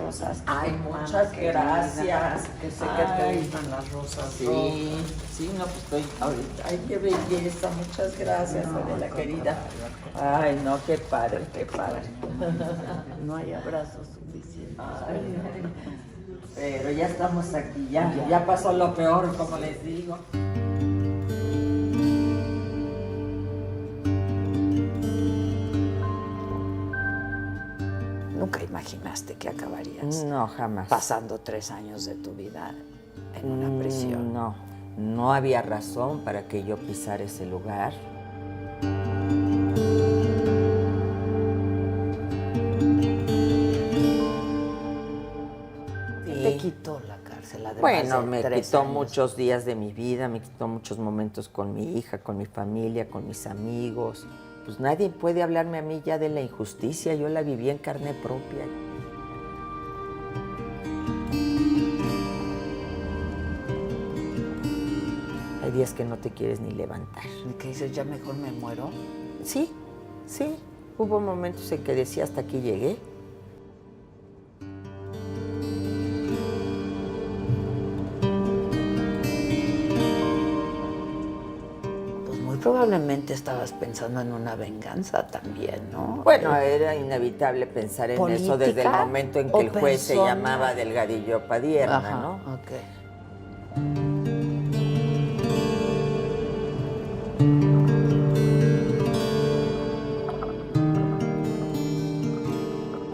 rosas. Ay, muchas gracias. Que sé que te gustan las rosas. Sí, sí, no, pues estoy ahorita. Ay, qué belleza, muchas gracias, Adela querida. Ay, no, qué padre, qué padre. No hay abrazos suficientes. Ay, pero ya estamos aquí, ya pasó lo peor, como les digo. ¿Nunca imaginaste que acabarías No, jamás. pasando 3 años de tu vida en una prisión? No, no había razón para que yo pisara ese lugar. ¿Qué te quitó la cárcel? Además Bueno, de me 3 quitó años? muchos días de mi vida, me quitó muchos momentos con mi hija, con mi familia, con mis amigos. Pues nadie puede hablarme a mí ya de la injusticia, yo la viví en carne propia. Hay días que no te quieres ni levantar. ¿Qué dices? ¿Ya mejor me muero? Sí, sí, hubo momentos en que decía hasta aquí llegué. Pues muy probablemente estabas pensando en una venganza también, ¿no? Bueno, era inevitable pensar en eso desde el ¿política momento en o que el juez se personal? llamaba Delgadillo Padierna, Ajá, ¿no? ok.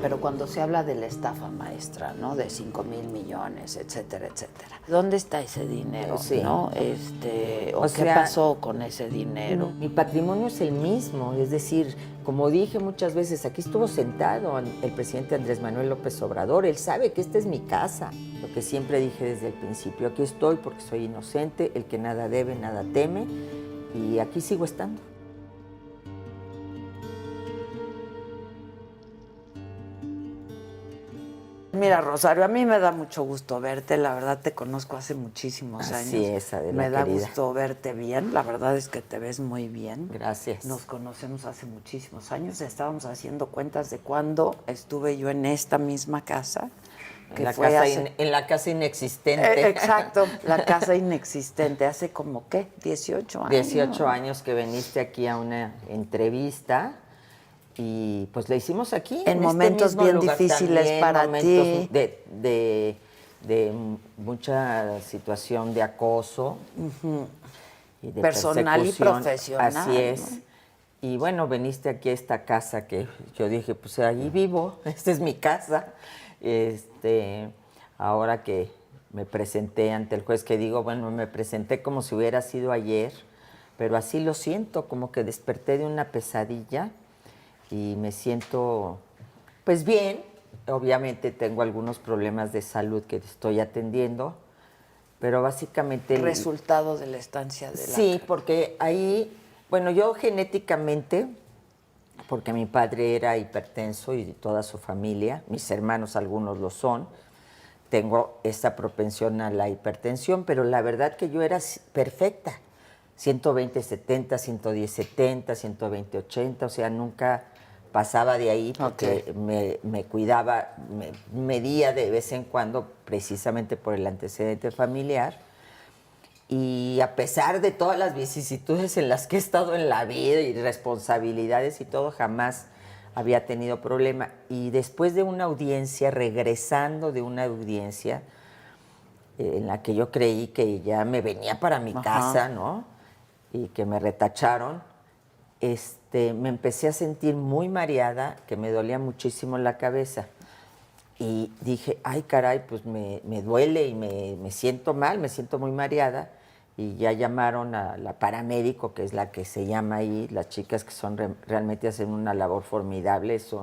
Pero cuando se habla de la estafa maestra, ¿no? De 5,000 millones, etcétera, etcétera. ¿Dónde está ese dinero, Sí. no? ¿O qué pasó con ese dinero? Mi patrimonio es el mismo, es decir, como dije muchas veces, aquí estuvo sentado el presidente Andrés Manuel López Obrador, él sabe que esta es mi casa. Lo que siempre dije desde el principio, aquí estoy porque soy inocente, el que nada debe, nada teme, y aquí sigo estando. Mira, Rosario, a mí me da mucho gusto verte, la verdad te conozco hace muchísimos años. Así es, Adela, me da querida. gusto verte bien, la verdad es que te ves muy bien. Gracias. Nos conocemos hace muchísimos años, estábamos haciendo cuentas de cuándo estuve yo en esta misma casa. En la casa inexistente. Exacto, la casa inexistente, hace como, ¿qué? 18 años. 18 años que viniste aquí a una entrevista. Y pues la hicimos aquí. En momentos bien difíciles para ti. De mucha situación de acoso. Y de personal y profesional. Así es. ¿No? Y bueno, viniste aquí a esta casa que yo dije, pues allí vivo, esta es mi casa. Ahora que me presenté ante el juez, que digo, bueno, me presenté como si hubiera sido ayer, pero así lo siento, como que desperté de una pesadilla. Y me siento, pues bien, obviamente tengo algunos problemas de salud que estoy atendiendo, pero básicamente... Resultado de la estancia de la... Sí, porque ahí, bueno, yo genéticamente, porque mi padre era hipertenso y toda su familia, mis hermanos algunos lo son, tengo esa propensión a la hipertensión, pero la verdad que yo era perfecta, 120/70, 110/70, 120/80, o sea, nunca pasaba de ahí porque me cuidaba, me medía de vez en cuando precisamente por el antecedente familiar. Y a pesar de todas las vicisitudes en las que he estado en la vida y responsabilidades y todo, jamás había tenido problema. Y después de una audiencia, regresando de una audiencia en la que yo creí que ya me venía para mi casa, ¿no? Y que me retacharon, me empecé a sentir muy mareada, que me dolía muchísimo la cabeza. Y dije, ay, caray, pues me duele y me siento mal, me siento muy mareada. Y ya llamaron a la paramédico, que es la que se llama ahí, las chicas que son realmente hacen una labor formidable, es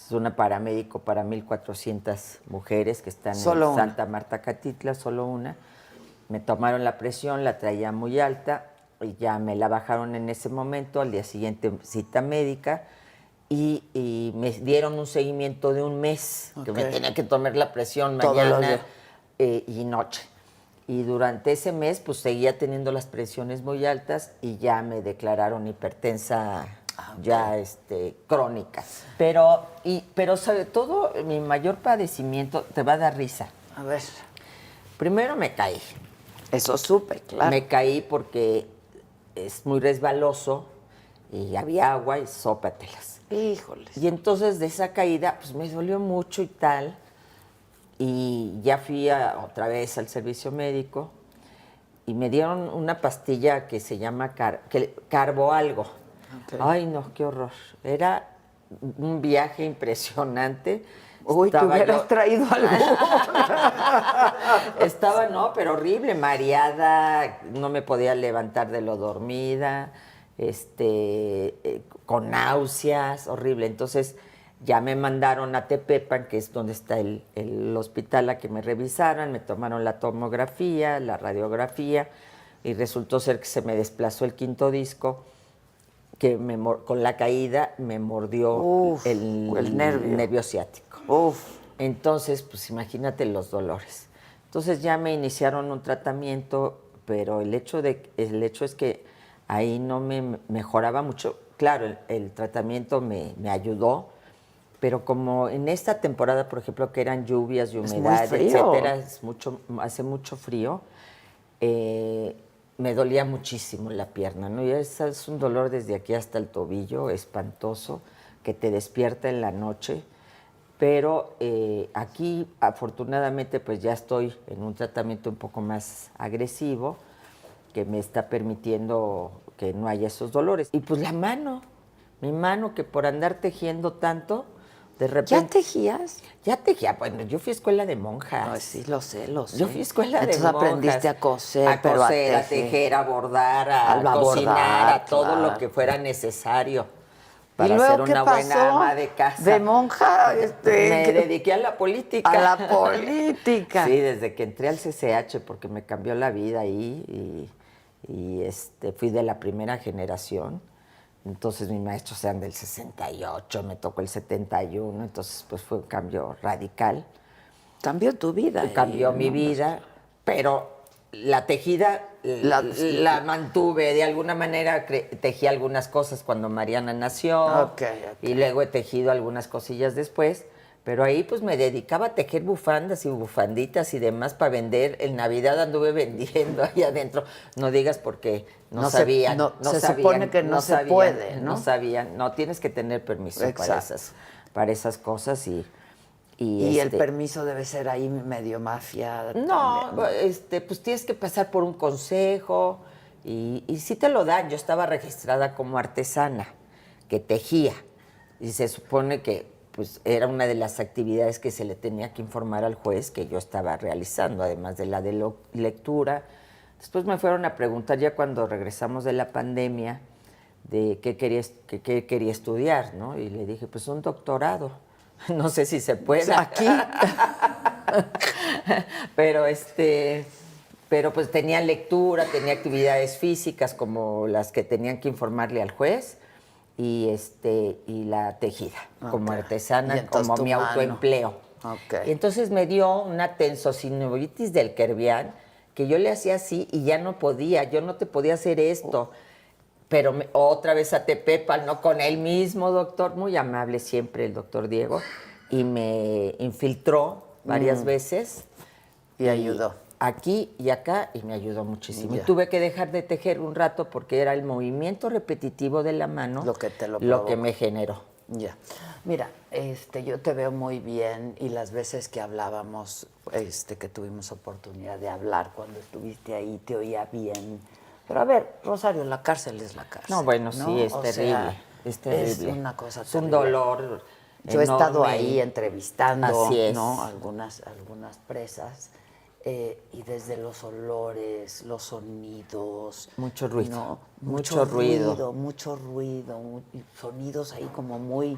una paramédico para 1,400 mujeres que están en Santa Marta, Catitla, solo una. Me tomaron la presión, la traía muy alta, y ya me la bajaron en ese momento, al día siguiente cita médica, y me dieron un seguimiento de un mes, que me tenía que tomar la presión mañana y noche. Y durante ese mes, pues seguía teniendo las presiones muy altas y ya me declararon hipertensa ya crónicas. Pero sobre todo, mi mayor padecimiento, te va a dar risa. A ver. Primero me caí. Eso supe, claro. Me caí porque es muy resbaloso y había agua y sópatelas. Híjoles. Y entonces de esa caída, pues me dolió mucho y tal. Y ya fui otra vez al servicio médico y me dieron una pastilla que se llama Carbo algo. Okay. Ay, no, qué horror. Era un viaje impresionante. Uy, te hubieras traído algo. Estaba, no, pero horrible, mareada, no me podía levantar de lo dormida, con náuseas, horrible. Entonces ya me mandaron a Tepepan, que es donde está el hospital, a que me revisaran, me tomaron la tomografía, la radiografía, y resultó ser que se me desplazó el quinto disco, que con la caída me mordió el nervio ciático. Uf. Entonces, pues imagínate los dolores. Entonces ya me iniciaron un tratamiento, pero el hecho es que ahí no me mejoraba mucho. Claro, el tratamiento me ayudó, pero como en esta temporada, por ejemplo, que eran lluvias y humedad, etcétera, hace mucho frío, me dolía muchísimo la pierna, ¿no? Y es un dolor desde aquí hasta el tobillo, espantoso, que te despierta en la noche. Pero aquí, afortunadamente, pues ya estoy en un tratamiento un poco más agresivo, que me está permitiendo que no haya esos dolores. Y pues mi mano, que por andar tejiendo tanto, de repente... ¿Ya tejías? Ya tejía. Bueno, yo fui a escuela de monjas. No, sí, lo sé. Yo fui a escuela de monjas. Entonces aprendiste a coser, a tejer, a bordar, a cocinar, a todo lo que fuera necesario para ser una buena ama de casa. De monja, me dediqué a la política. A la política. Sí, desde que entré al CCH, porque me cambió la vida ahí y fui de la primera generación. Entonces mis maestros eran del 68, me tocó el 71, entonces pues fue un cambio radical. Cambió tu vida. Cambió mi vida, pero la tejida la mantuve. De alguna manera tejí algunas cosas cuando Mariana nació. Y luego he tejido algunas cosillas después. Pero ahí pues me dedicaba a tejer bufandas y bufanditas y demás para vender. En Navidad anduve vendiendo ahí adentro. No digas porque no sabían. Se supone que no se puede, ¿no? No sabían. No, tienes que tener permiso para esas cosas y el permiso debe ser ahí medio mafia. No, pues tienes que pasar por un consejo y sí te lo dan. Yo estaba registrada como artesana, que tejía. Y se supone que pues era una de las actividades que se le tenía que informar al juez que yo estaba realizando, además de la de lectura. Después me fueron a preguntar, ya cuando regresamos de la pandemia, de qué quería estudiar, ¿no? Y le dije, pues un doctorado. No sé si se puede. Aquí. Pero pues tenía lectura, tenía actividades físicas como las que tenían que informarle al juez y la tejida, como artesana, como mi autoempleo. Y entonces me dio una tensosinovitis del Kervian, que yo le hacía así y ya no podía, yo no te podía hacer esto. Pero otra vez a Tepepan, ¿no? Con el mismo doctor, muy amable siempre el doctor Diego, y me infiltró varias veces. Y ayudó. Aquí y acá, y me ayudó muchísimo. Y tuve que dejar de tejer un rato porque era el movimiento repetitivo de la mano lo que me generó. Ya. Mira, yo te veo muy bien y las veces que hablábamos, que tuvimos oportunidad de hablar cuando estuviste ahí, te oía bien. Pero a ver, Rosario, la cárcel es la cárcel. No, bueno, ¿no? Sí, es terrible. Es terrible. Es una cosa terrible. Es un dolor. Yo he estado ahí entrevistando, ¿no? Algunas presas. Y desde los olores, los sonidos. Mucho ruido. ¿no? Mucho ruido. Mucho ruido. Sonidos ahí como muy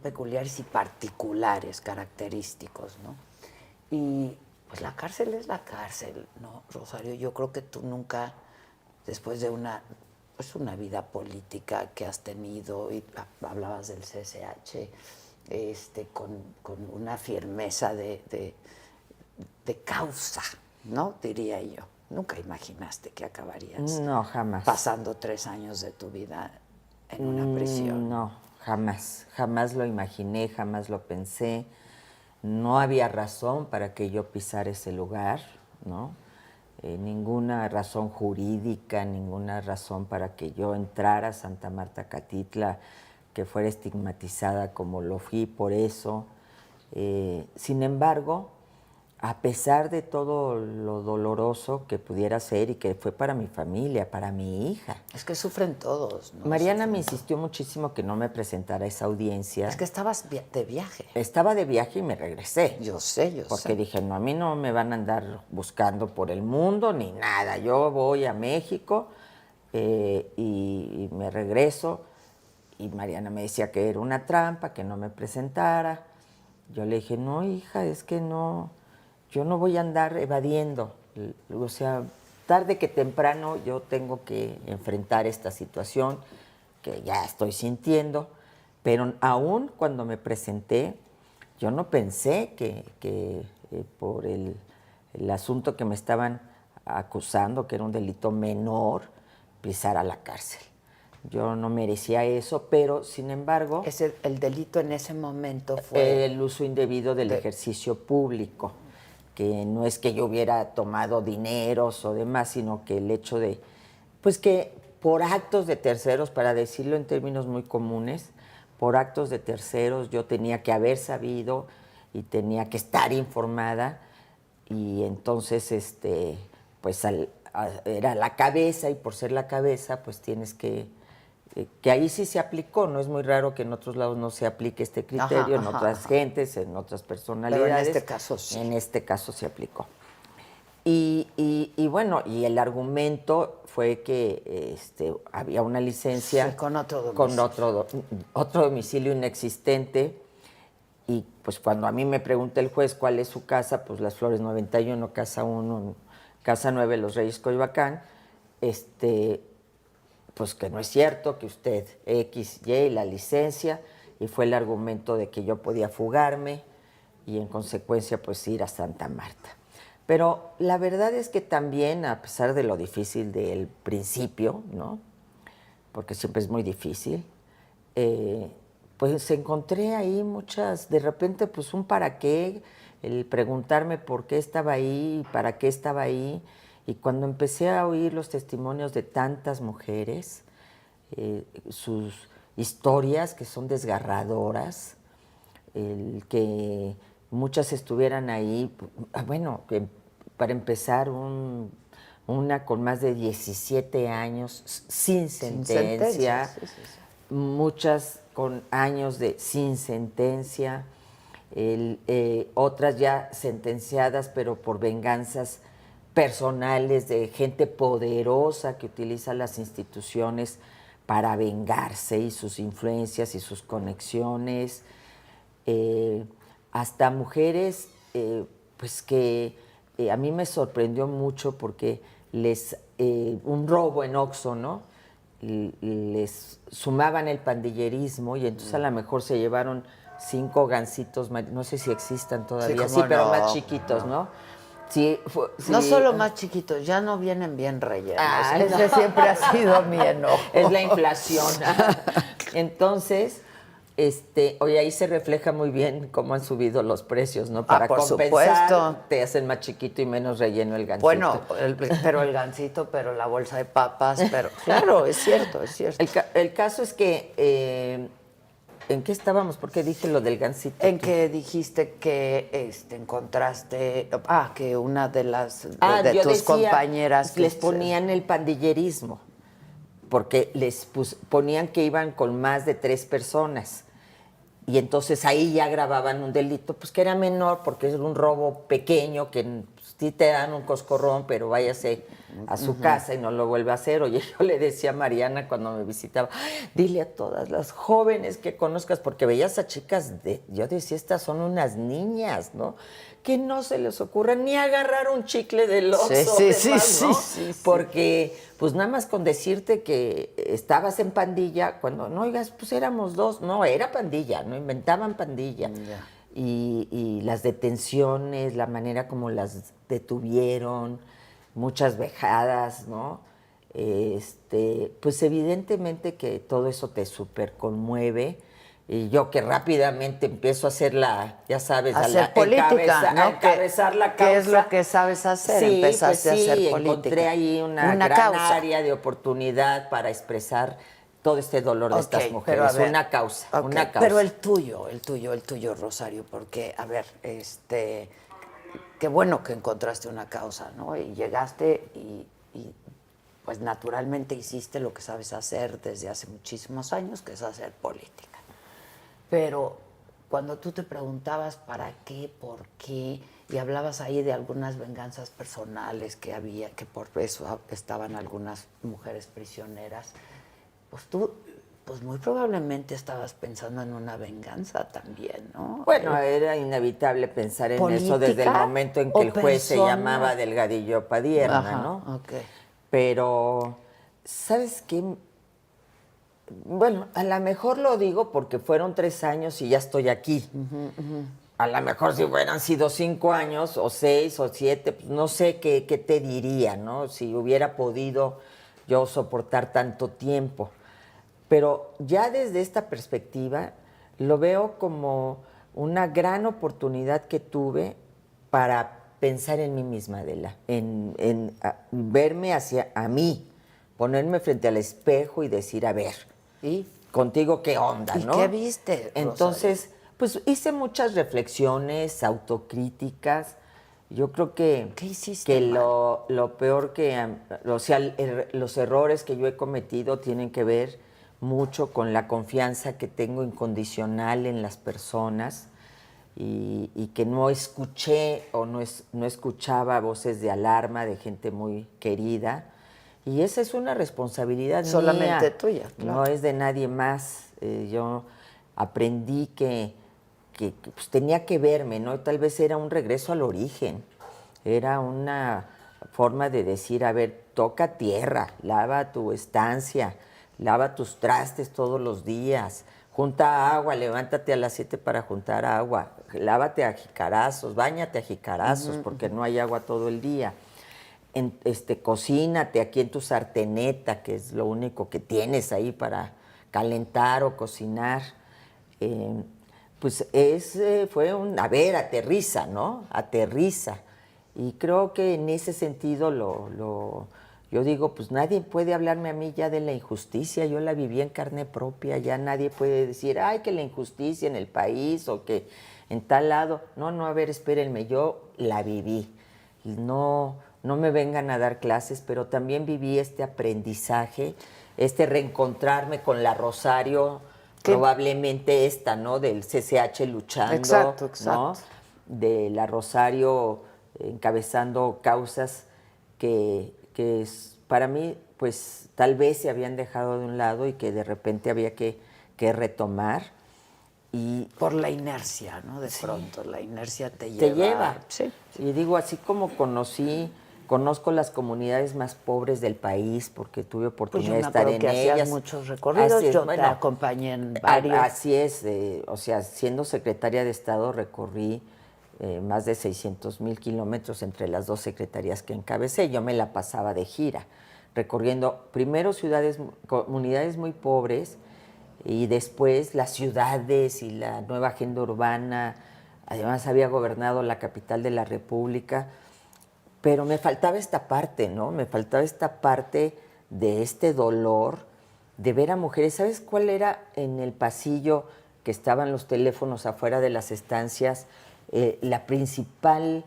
peculiares y particulares, característicos, ¿no? Y pues la cárcel es la cárcel, ¿no, Rosario? Yo creo que tú nunca, después de una vida política que has tenido, y hablabas del CCH, con una firmeza de causa, ¿no? Diría yo. Nunca imaginaste que acabarías no, jamás. pasando 3 años de tu vida en una prisión. No, jamás. Jamás lo imaginé, jamás lo pensé. No había razón para que yo pisara ese lugar, ¿no? Ninguna razón jurídica, ninguna razón para que yo entrara a Santa Marta Catitla, que fuera estigmatizada como lo fui por eso. Sin embargo, a pesar de todo lo doloroso que pudiera ser y que fue para mi familia, para mi hija. Es que sufren todos, ¿no? Mariana me insistió muchísimo que no me presentara a esa audiencia. Es que estabas de viaje. Estaba de viaje y me regresé. Yo sé. Porque dije, no, a mí no me van a andar buscando por el mundo ni nada. Yo voy a México y me regreso. Y Mariana me decía que era una trampa, que no me presentara. Yo le dije, no, hija, es que no, yo no voy a andar evadiendo. O sea, tarde que temprano yo tengo que enfrentar esta situación que ya estoy sintiendo. Pero aún cuando me presenté, yo no pensé que por el asunto que me estaban acusando, que era un delito menor, pisara la cárcel. Yo no merecía eso, pero sin embargo... El delito en ese momento fue... El uso indebido del ejercicio público, que no es que yo hubiera tomado dineros o demás, sino que el hecho de, pues que por actos de terceros, para decirlo en términos muy comunes, por actos de terceros yo tenía que haber sabido y tenía que estar informada, y entonces pues era la cabeza, y por ser la cabeza pues tienes que ahí sí se aplicó. No es muy raro que en otros lados no se aplique este criterio, en otras gentes, en otras personalidades. Pero en este caso sí. En este caso se aplicó. Y bueno, y el argumento fue que había una licencia sí, con otro domicilio. Con otro domicilio inexistente. Y pues cuando a mí me pregunta el juez cuál es su casa, pues Las Flores 91, Casa 1, Casa 9, Los Reyes, Coyoacán, pues que no es cierto, que usted X, Y, la licencia, y fue el argumento de que yo podía fugarme y en consecuencia pues ir a Santa Marta. Pero la verdad es que también, a pesar de lo difícil del principio, ¿no? Porque siempre es muy difícil, pues encontré ahí muchas, de repente pues un para qué, el preguntarme por qué estaba ahí, para qué estaba ahí. Y cuando empecé a oír los testimonios de tantas mujeres, sus historias que son desgarradoras, el que muchas estuvieran ahí, bueno, que para empezar una con más de 17 años sin sentencia, muchas con años sin sentencia, otras ya sentenciadas pero por venganzas personales de gente poderosa que utiliza las instituciones para vengarse, y sus influencias y sus conexiones, hasta mujeres pues que a mí me sorprendió mucho porque un robo en Oxxo, ¿no? Les sumaban el pandillerismo y entonces a lo mejor se llevaron 5 gancitos, no sé si existan todavía, sí, pero más chiquitos, ¿no? Sí, no solo más chiquitos, ya no vienen bien rellenos. Ese siempre ha sido mi enojo. Es la inflación. Entonces, oye, ahí se refleja muy bien cómo han subido los precios, ¿no? Para por compensar, supuesto. Te hacen más chiquito y menos relleno el gansito. Bueno, pero el gansito, pero la bolsa de papas, pero claro, es cierto, es cierto. El caso es que... ¿En qué estábamos? ¿Por qué dije lo del gansito? En que dijiste que encontraste, que una de las tus compañeras les ponían el pandillerismo, porque les ponían que iban con más de 3 personas. Y entonces ahí ya grababan un delito, pues que era menor, porque es un robo pequeño, que pues, sí te dan un coscorrón, pero váyase a su casa y no lo vuelve a hacer. Oye, yo le decía a Mariana cuando me visitaba, dile a todas las jóvenes que conozcas, porque veías a chicas, yo decía, estas son unas niñas, ¿no? Que no se les ocurra ni agarrar un chicle del Oxxo, sí, porque pues nada más con decirte que estabas en pandilla, cuando no oigas, pues éramos 2, no, era pandilla, no inventaban pandilla. Ya. Y las detenciones, la manera como las detuvieron, muchas vejadas, ¿no? pues evidentemente que todo eso te súper conmueve. Y yo que rápidamente empiezo a hacer ya sabes, Hacer política, ¿no? a encabezar la causa. ¿Qué es lo que sabes hacer? Sí, Empezaste pues sí, a hacer política. encontré ahí una gran causa. área de oportunidad para expresar todo este dolor de estas mujeres. Pero a ver, una causa. Pero el tuyo, Rosario, porque, a ver, qué bueno que encontraste una causa, ¿no? Y llegaste y pues naturalmente hiciste lo que sabes hacer desde hace muchísimos años, que es hacer política. Pero cuando tú te preguntabas para qué, por qué, y hablabas ahí de algunas venganzas personales que había, que por eso estaban algunas mujeres prisioneras, pues tú, pues muy probablemente estabas pensando en una venganza también, ¿no? Bueno, era inevitable pensar en eso desde el momento en que el juez se llamaba Delgadillo Padierna, Ajá, ¿no? Okay. Pero, ¿sabes qué? Bueno, a lo mejor lo digo porque fueron 3 años y ya estoy aquí. A lo mejor si hubieran sido 5 años, o 6, o 7, pues no sé qué te diría, ¿no? Si hubiera podido yo soportar tanto tiempo. Pero ya desde esta perspectiva lo veo como una gran oportunidad que tuve para pensar en mí misma, Adela, en verme hacia a mí, ponerme frente al espejo y decir, a ver, ¿Y? Contigo qué onda, ¿no? ¿Y qué viste, Rosario? Entonces, pues hice muchas reflexiones, autocríticas. Yo creo que, ¿Qué hiciste, que lo peor que, o sea, los errores que yo he cometido tienen que ver mucho con la confianza que tengo incondicional en las personas y que no escuché o no escuchaba voces de alarma de gente muy querida. Y esa es una responsabilidad solamente mía, tuya, claro. No es de nadie más. Yo aprendí que pues, tenía que verme, ¿no? Tal vez era un regreso al origen, era una forma de decir, a ver, toca tierra, lava tu estancia, lava tus trastes todos los días, junta agua, levántate a las 7 para juntar agua, lávate a jicarazos, báñate a jicarazos, porque no hay agua todo el día. Cocínate aquí en tu sarteneta, que es lo único que tienes ahí para calentar o cocinar. Pues fue a ver, aterriza, ¿no? Aterriza. Y creo que en ese sentido yo digo, pues nadie puede hablarme a mí ya de la injusticia, yo la viví en carne propia, ya nadie puede decir, ay, que la injusticia en el país o que en tal lado. No, a ver, espérenme, yo la viví. No me vengan a dar clases, pero también viví este aprendizaje, reencontrarme con la Rosario, probablemente ¿no? Del CCH luchando, exacto. ¿no? De la Rosario encabezando causas que para mí, pues tal vez se habían dejado de un lado y que de repente había que retomar. Y por la inercia, ¿no? De pronto, la inercia te lleva. Te lleva. Sí. Y digo, así como conozco las comunidades más pobres del país porque tuve oportunidad de estar en ellas. Hacías muchos recorridos, yo te acompañé en varios. Así es, o sea, siendo secretaria de Estado recorrí más de 600,000 kilómetros entre las 2 secretarías que encabecé. Yo me la pasaba de gira, recorriendo primero comunidades muy pobres y después las ciudades y la nueva agenda urbana. Además había gobernado la capital de la República. Pero me faltaba esta parte, ¿no? Me faltaba esta parte de este dolor de ver a mujeres. ¿Sabes cuál era en el pasillo que estaban los teléfonos afuera de las estancias? El principal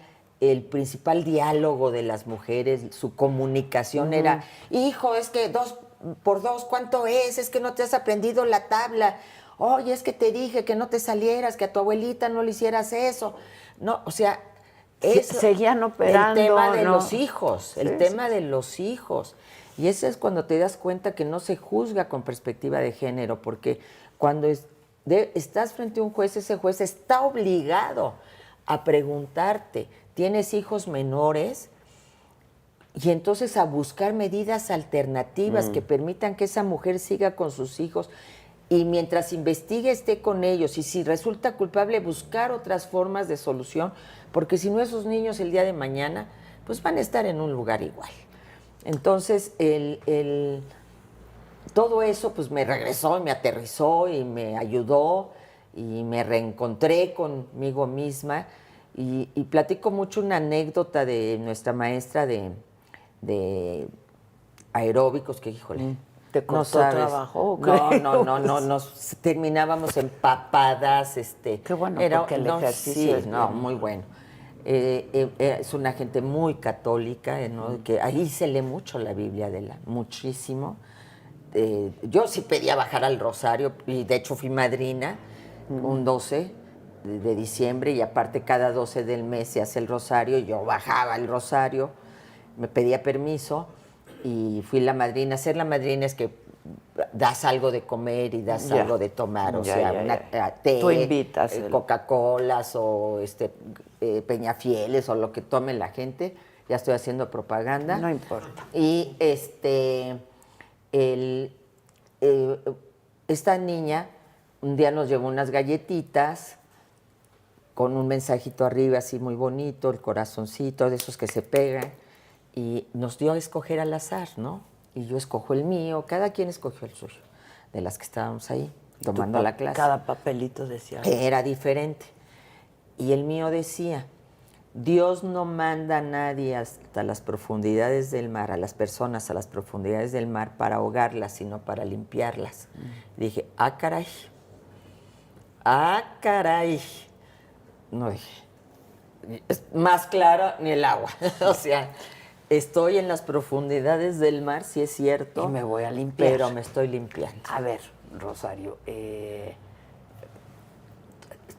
diálogo de las mujeres, su comunicación era, hijo, es que 2 por 2, ¿cuánto es? Es que no te has aprendido la tabla. Oye, es que te dije que no te salieras, que a tu abuelita no le hicieras eso. No, o sea... seguían operando. El tema de los hijos, de los hijos. Y eso es cuando te das cuenta que no se juzga con perspectiva de género, porque cuando estás frente a un juez, ese juez está obligado a preguntarte, ¿tienes hijos menores? Y entonces a buscar medidas alternativas que permitan que esa mujer siga con sus hijos y mientras investigue esté con ellos y si resulta culpable buscar otras formas de solución, porque si no esos niños el día de mañana pues van a estar en un lugar igual. Entonces, todo eso pues me regresó y me aterrizó y me ayudó y me reencontré conmigo misma y platico mucho una anécdota de nuestra maestra de aeróbicos que, híjole, ¿Te no costó sabes. trabajo? No, nos terminábamos empapadas. Qué bueno, porque el ejercicio es no, bien. muy bueno. Es una gente muy católica, ¿no? Que ahí se lee mucho la Biblia, muchísimo. Yo sí pedía bajar al rosario y de hecho fui madrina un 12 de diciembre y aparte cada 12 del mes se hace el rosario y yo bajaba el rosario, me pedía permiso y fui la madrina. Ser la madrina es que das algo de comer y das Ya. algo de tomar, o Ya, sea, té, Tú invitas Coca-Colas o Peñafieles o lo que tome la gente. Ya estoy haciendo propaganda. No importa. Y esta niña un día nos llevó unas galletitas con un mensajito arriba así muy bonito, el corazoncito, de esos que se pegan, y nos dio a escoger al azar, ¿no? Y yo escojo el mío, cada quien escogió el suyo, de las que estábamos ahí tomando la clase. Cada papelito decía. Era diferente. Y el mío decía, Dios no manda a nadie hasta las profundidades del mar, a las personas a las profundidades del mar para ahogarlas, sino para limpiarlas. Dije, ah, caray. No dije, es más clara ni el agua. O sea, estoy en las profundidades del mar, sí es cierto. Y me voy a limpiar. Pero me estoy limpiando. A ver, Rosario,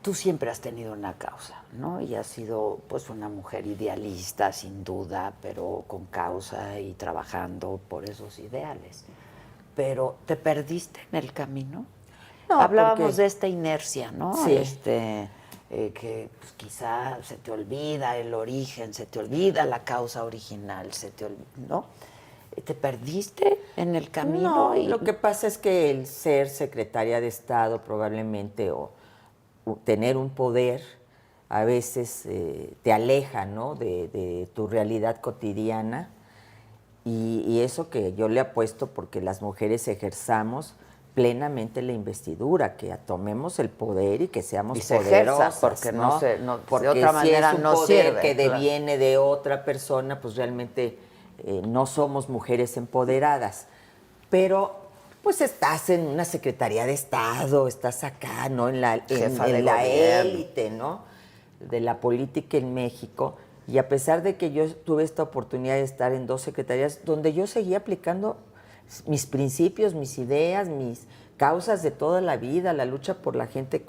tú siempre has tenido una causa, ¿no? Y has sido pues una mujer idealista, sin duda, pero con causa y trabajando por esos ideales. Pero ¿te perdiste en el camino? No, hablábamos porque... de esta inercia, ¿no? Sí. Que pues, quizá se te olvida el origen, se te olvida la causa original, ¿no? ¿Te perdiste en el camino? No, lo que pasa es que el ser secretaria de Estado probablemente o tener un poder a veces te aleja, ¿no? de tu realidad cotidiana y eso que yo le apuesto porque las mujeres ejerzamos plenamente la investidura, que tomemos el poder y que seamos poderosas, porque ¿no? Porque de otra manera si es un no poder sirve, que claro. deviene de otra persona, pues realmente no somos mujeres empoderadas. Pero pues estás en una Secretaría de Estado, estás acá, ¿no? En la élite, ¿no? De la política en México. Y a pesar de que yo tuve esta oportunidad de estar en 2 secretarías, donde yo seguía aplicando mis principios, mis ideas, mis causas de toda la vida, la lucha por la gente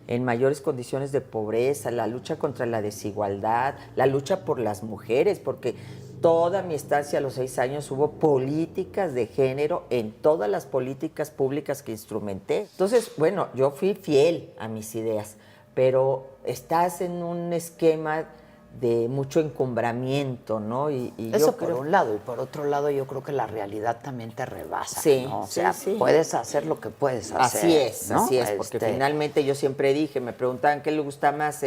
en mayores condiciones de pobreza, la lucha contra la desigualdad, la lucha por las mujeres, porque toda mi estancia a los 6 años hubo políticas de género en todas las políticas públicas que instrumenté. Entonces, bueno, yo fui fiel a mis ideas, pero estás en un esquema de mucho encumbramiento, ¿no? Y eso yo por un lado, y por otro lado yo creo que la realidad también te rebasa, sí, ¿no? O sea, sí. puedes hacer lo que puedes hacer. Así es, porque finalmente yo siempre dije, me preguntaban qué le gusta más,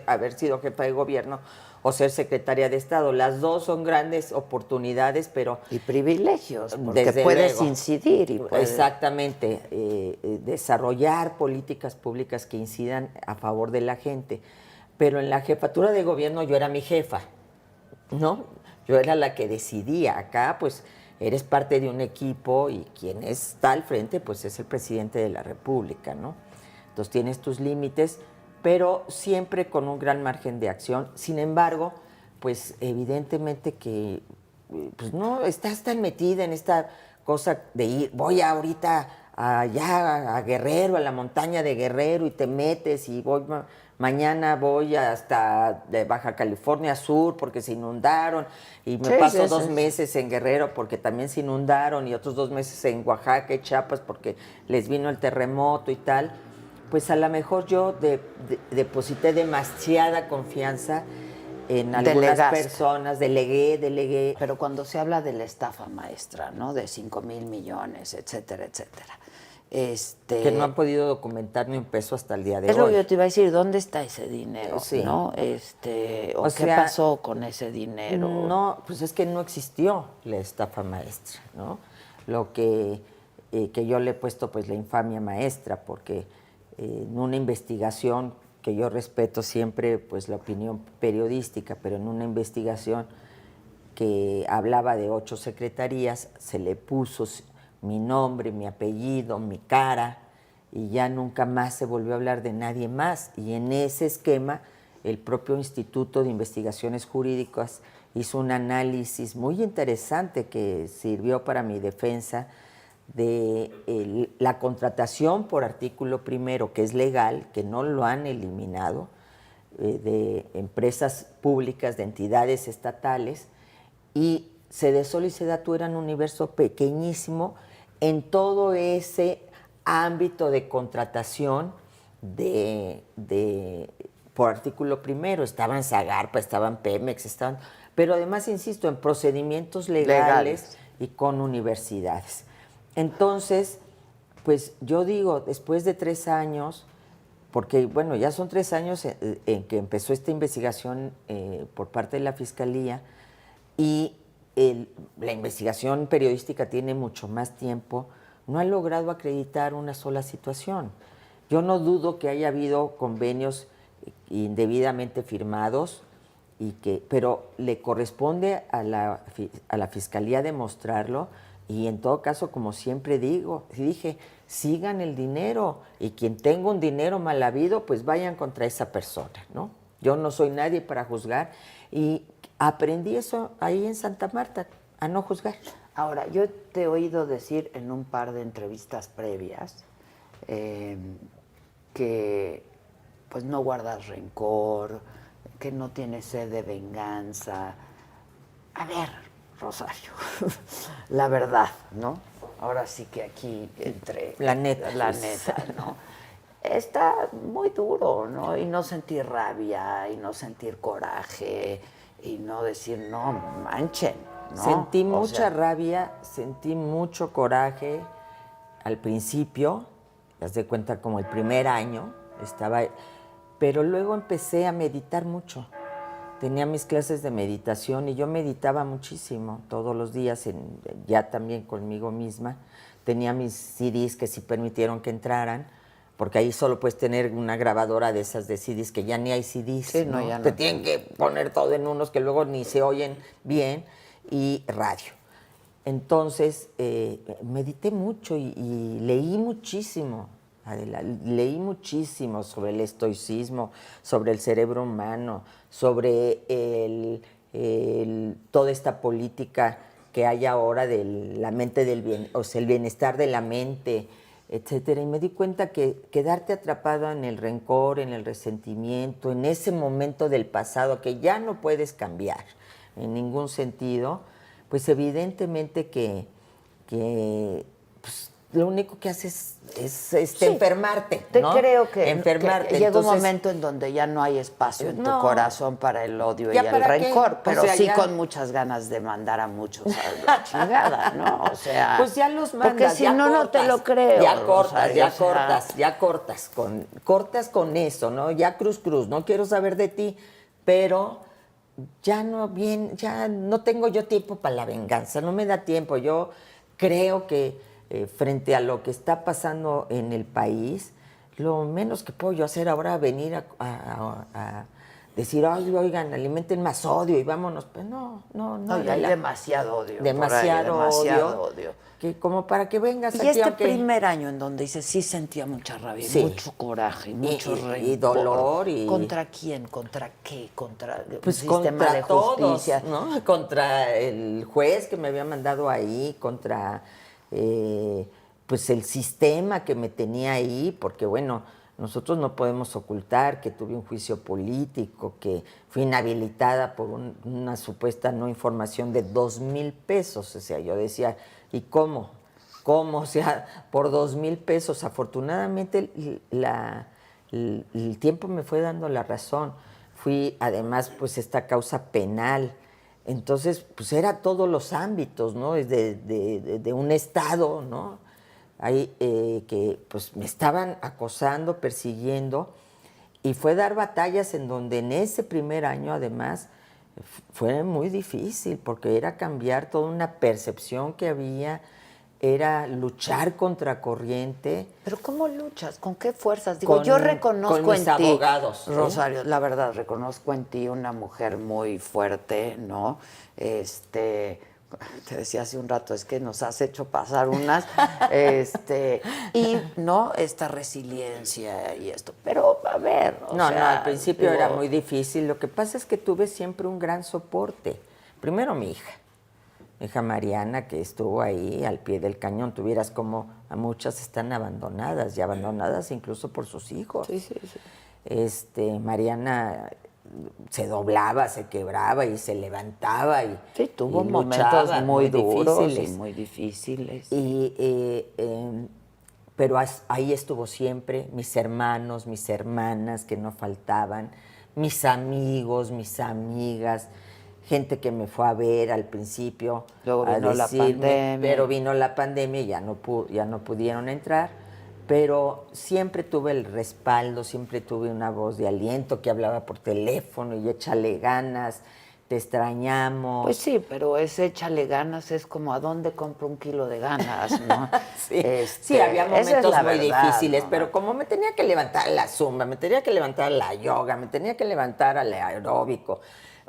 haber sido jefa de gobierno o ser secretaria de Estado. Las dos son grandes oportunidades, pero... Y privilegios, porque desde puedes luego, incidir. Y puedes... Exactamente, desarrollar políticas públicas que incidan a favor de la gente. Pero en la jefatura de gobierno yo era mi jefa, ¿no? Yo era la que decidía. Acá, pues, eres parte de un equipo y quien está al frente, pues, es el presidente de la República, ¿no? Entonces, tienes tus límites, pero siempre con un gran margen de acción. Sin embargo, pues, evidentemente que, pues, no estás tan metida en esta cosa de ir, voy ahorita allá a Guerrero, a la montaña de Guerrero, y te metes y mañana voy hasta de Baja California Sur porque se inundaron y me paso 2 meses en Guerrero porque también se inundaron y otros 2 meses en Oaxaca y Chiapas porque les vino el terremoto y tal. Pues a lo mejor yo deposité demasiada confianza en algunas personas, delegué. Pero cuando se habla de la estafa maestra, ¿no? De 5,000 millones, etcétera, etcétera. Que no han podido documentar ni un peso hasta el día de hoy. Es lo que yo te iba a decir, ¿dónde está ese dinero? Sí. ¿No? ¿O qué sea, pasó con ese dinero? No, pues es que no existió la estafa maestra, ¿no? Lo que yo le he puesto, pues, la infamia maestra, porque en una investigación, que yo respeto siempre, pues, la opinión periodística, pero en una investigación que hablaba de 8 secretarías, se le puso mi nombre, mi apellido, mi cara, y ya nunca más se volvió a hablar de nadie más. Y en ese esquema, el propio Instituto de Investigaciones Jurídicas hizo un análisis muy interesante que sirvió para mi defensa de la contratación por artículo primero, que es legal, que no lo han eliminado, de empresas públicas, de entidades estatales, y Sedesol y Sedatu eran un universo pequeñísimo en todo ese ámbito de contratación por artículo primero. Estaban Zagarpa, estaban Pemex, pero además, insisto, en procedimientos legales y con universidades. Entonces, pues yo digo, después de 3 años, porque bueno, ya son 3 años en que empezó esta investigación por parte de la Fiscalía, y la investigación periodística tiene mucho más tiempo, no ha logrado acreditar una sola situación. Yo no dudo que haya habido convenios indebidamente firmados, pero le corresponde a la Fiscalía demostrarlo, y en todo caso, como siempre dije, sigan el dinero, y quien tenga un dinero mal habido, pues vayan contra esa persona, ¿no? Yo no soy nadie para juzgar, y aprendí eso ahí en Santa Marta, a no juzgar. Ahora, yo te he oído decir en un par de entrevistas previas que pues no guardas rencor, que no tienes sed de venganza. A ver, Rosario, la verdad, ¿no? Ahora sí que aquí entre la neta, ¿no? Está muy duro, ¿no? Y no sentir rabia, y no sentir coraje, y no decir, no manchen, ¿no? Sentí mucha rabia, sentí mucho coraje al principio, te das de cuenta como el primer año, pero luego empecé a meditar mucho. Tenía mis clases de meditación y yo meditaba muchísimo todos los días, ya también conmigo misma. Tenía mis CDs que sí permitieron que entraran, porque ahí solo puedes tener una grabadora de esas de CDs, que ya ni hay CDs, sí, ¿no? Ya Te no. tienen que poner todo en unos que luego ni se oyen bien, y radio. Entonces, medité mucho y leí muchísimo, Adela, leí muchísimo sobre el estoicismo, sobre el cerebro humano, sobre toda esta política que hay ahora de la mente del bien, o sea, el bienestar de la mente, etcétera. Y me di cuenta que quedarte atrapado en el rencor, en el resentimiento, en ese momento del pasado que ya no puedes cambiar en ningún sentido, pues evidentemente que pues, lo único que haces es sí, enfermarte, ¿no? Te creo que, enfermarte. Que llega Entonces, un momento en donde ya no hay espacio en tu corazón para el odio y ¿ya el rencor, qué? pero O sea, sí ya... con muchas ganas de mandar a muchos a la chingada, ¿no? O sea, pues ya los mandas, porque si no, no te lo creo. Ya cortas, Rosario, cortas con eso, ¿no? Ya cruz, no quiero saber de ti, pero ya no tengo yo tiempo para la venganza, no me da tiempo. Yo creo que frente a lo que está pasando en el país, lo menos que puedo yo hacer ahora es venir a decir, ay, oigan, alimenten más odio y vámonos. Pues no. y hay demasiado odio. Demasiado odio. Que como para que vengas y aquí. Y primer año en donde dices, sí sentía mucha rabia, sí, mucho coraje, mucho rencor. Y dolor. ¿Contra quién? ¿Contra qué? ¿Contra pues el sistema contra de justicia? Todos, ¿no? Contra el juez que me había mandado ahí, contra pues el sistema que me tenía ahí, porque bueno, nosotros no podemos ocultar que tuve un juicio político, que fui inhabilitada por una supuesta no información de 2,000 pesos. O sea, yo decía, ¿y cómo? ¿Cómo? O sea, por 2,000 pesos. Afortunadamente el tiempo me fue dando la razón. Fui, además, pues esta causa penal. Entonces, pues era todos los ámbitos, ¿no? De un Estado, ¿no? ahí que pues me estaban acosando, persiguiendo, y fue dar batallas en donde en ese primer año además fue muy difícil porque era cambiar toda una percepción que había, era luchar contra corriente. Pero ¿cómo luchas? ¿Con qué fuerzas? Digo, yo Con reconozco mis en ti, abogados, ¿eh? Rosario, la verdad, reconozco en ti una mujer muy fuerte, ¿no? Te decía hace un rato, es que nos has hecho pasar unas, y no esta resiliencia y esto. Pero a ver, No, al principio era muy difícil. Lo que pasa es que tuve siempre un gran soporte. Primero mi hija Mariana, que estuvo ahí al pie del cañón. Tuvieras como a muchas están abandonadas, y abandonadas incluso por sus hijos. Sí, sí, sí. Mariana se doblaba, se quebraba y se levantaba y sí, tuvo y momentos luchaba, muy duros difíciles. y muy difíciles. Pero ahí estuvo siempre mis hermanos, mis hermanas que no faltaban, mis amigos, mis amigas, gente que me fue a ver al principio. Luego vino la decirme, pandemia. pero vino la pandemia y ya no pudieron entrar. Pero siempre tuve el respaldo, siempre tuve una voz de aliento que hablaba por teléfono y échale ganas, te extrañamos. Pues sí, pero ese échale ganas es como ¿a dónde compro un kilo de ganas? ¿No? Sí, había momentos muy difíciles, ¿no? pero como me tenía que levantar a la zumba, me tenía que levantar a la yoga, me tenía que levantar al aeróbico.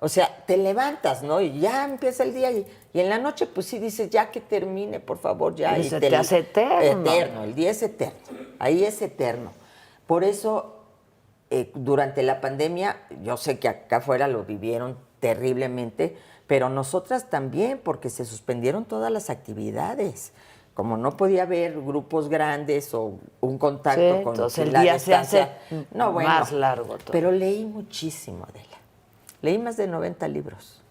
O sea, te levantas, ¿no? Y ya empieza el día y en la noche pues sí dices, ya que termine, por favor, ya. Y se te hace eterno. Eterno, el día es eterno, ahí es eterno. Por eso, durante la pandemia, yo sé que acá afuera lo vivieron terriblemente, pero nosotras también, porque se suspendieron todas las actividades. Como no podía haber grupos grandes o un contacto sí, con entonces el la día distancia, se hace no, bueno, más largo todo. Pero leí muchísimo, Adela. Leí más de 90 libros.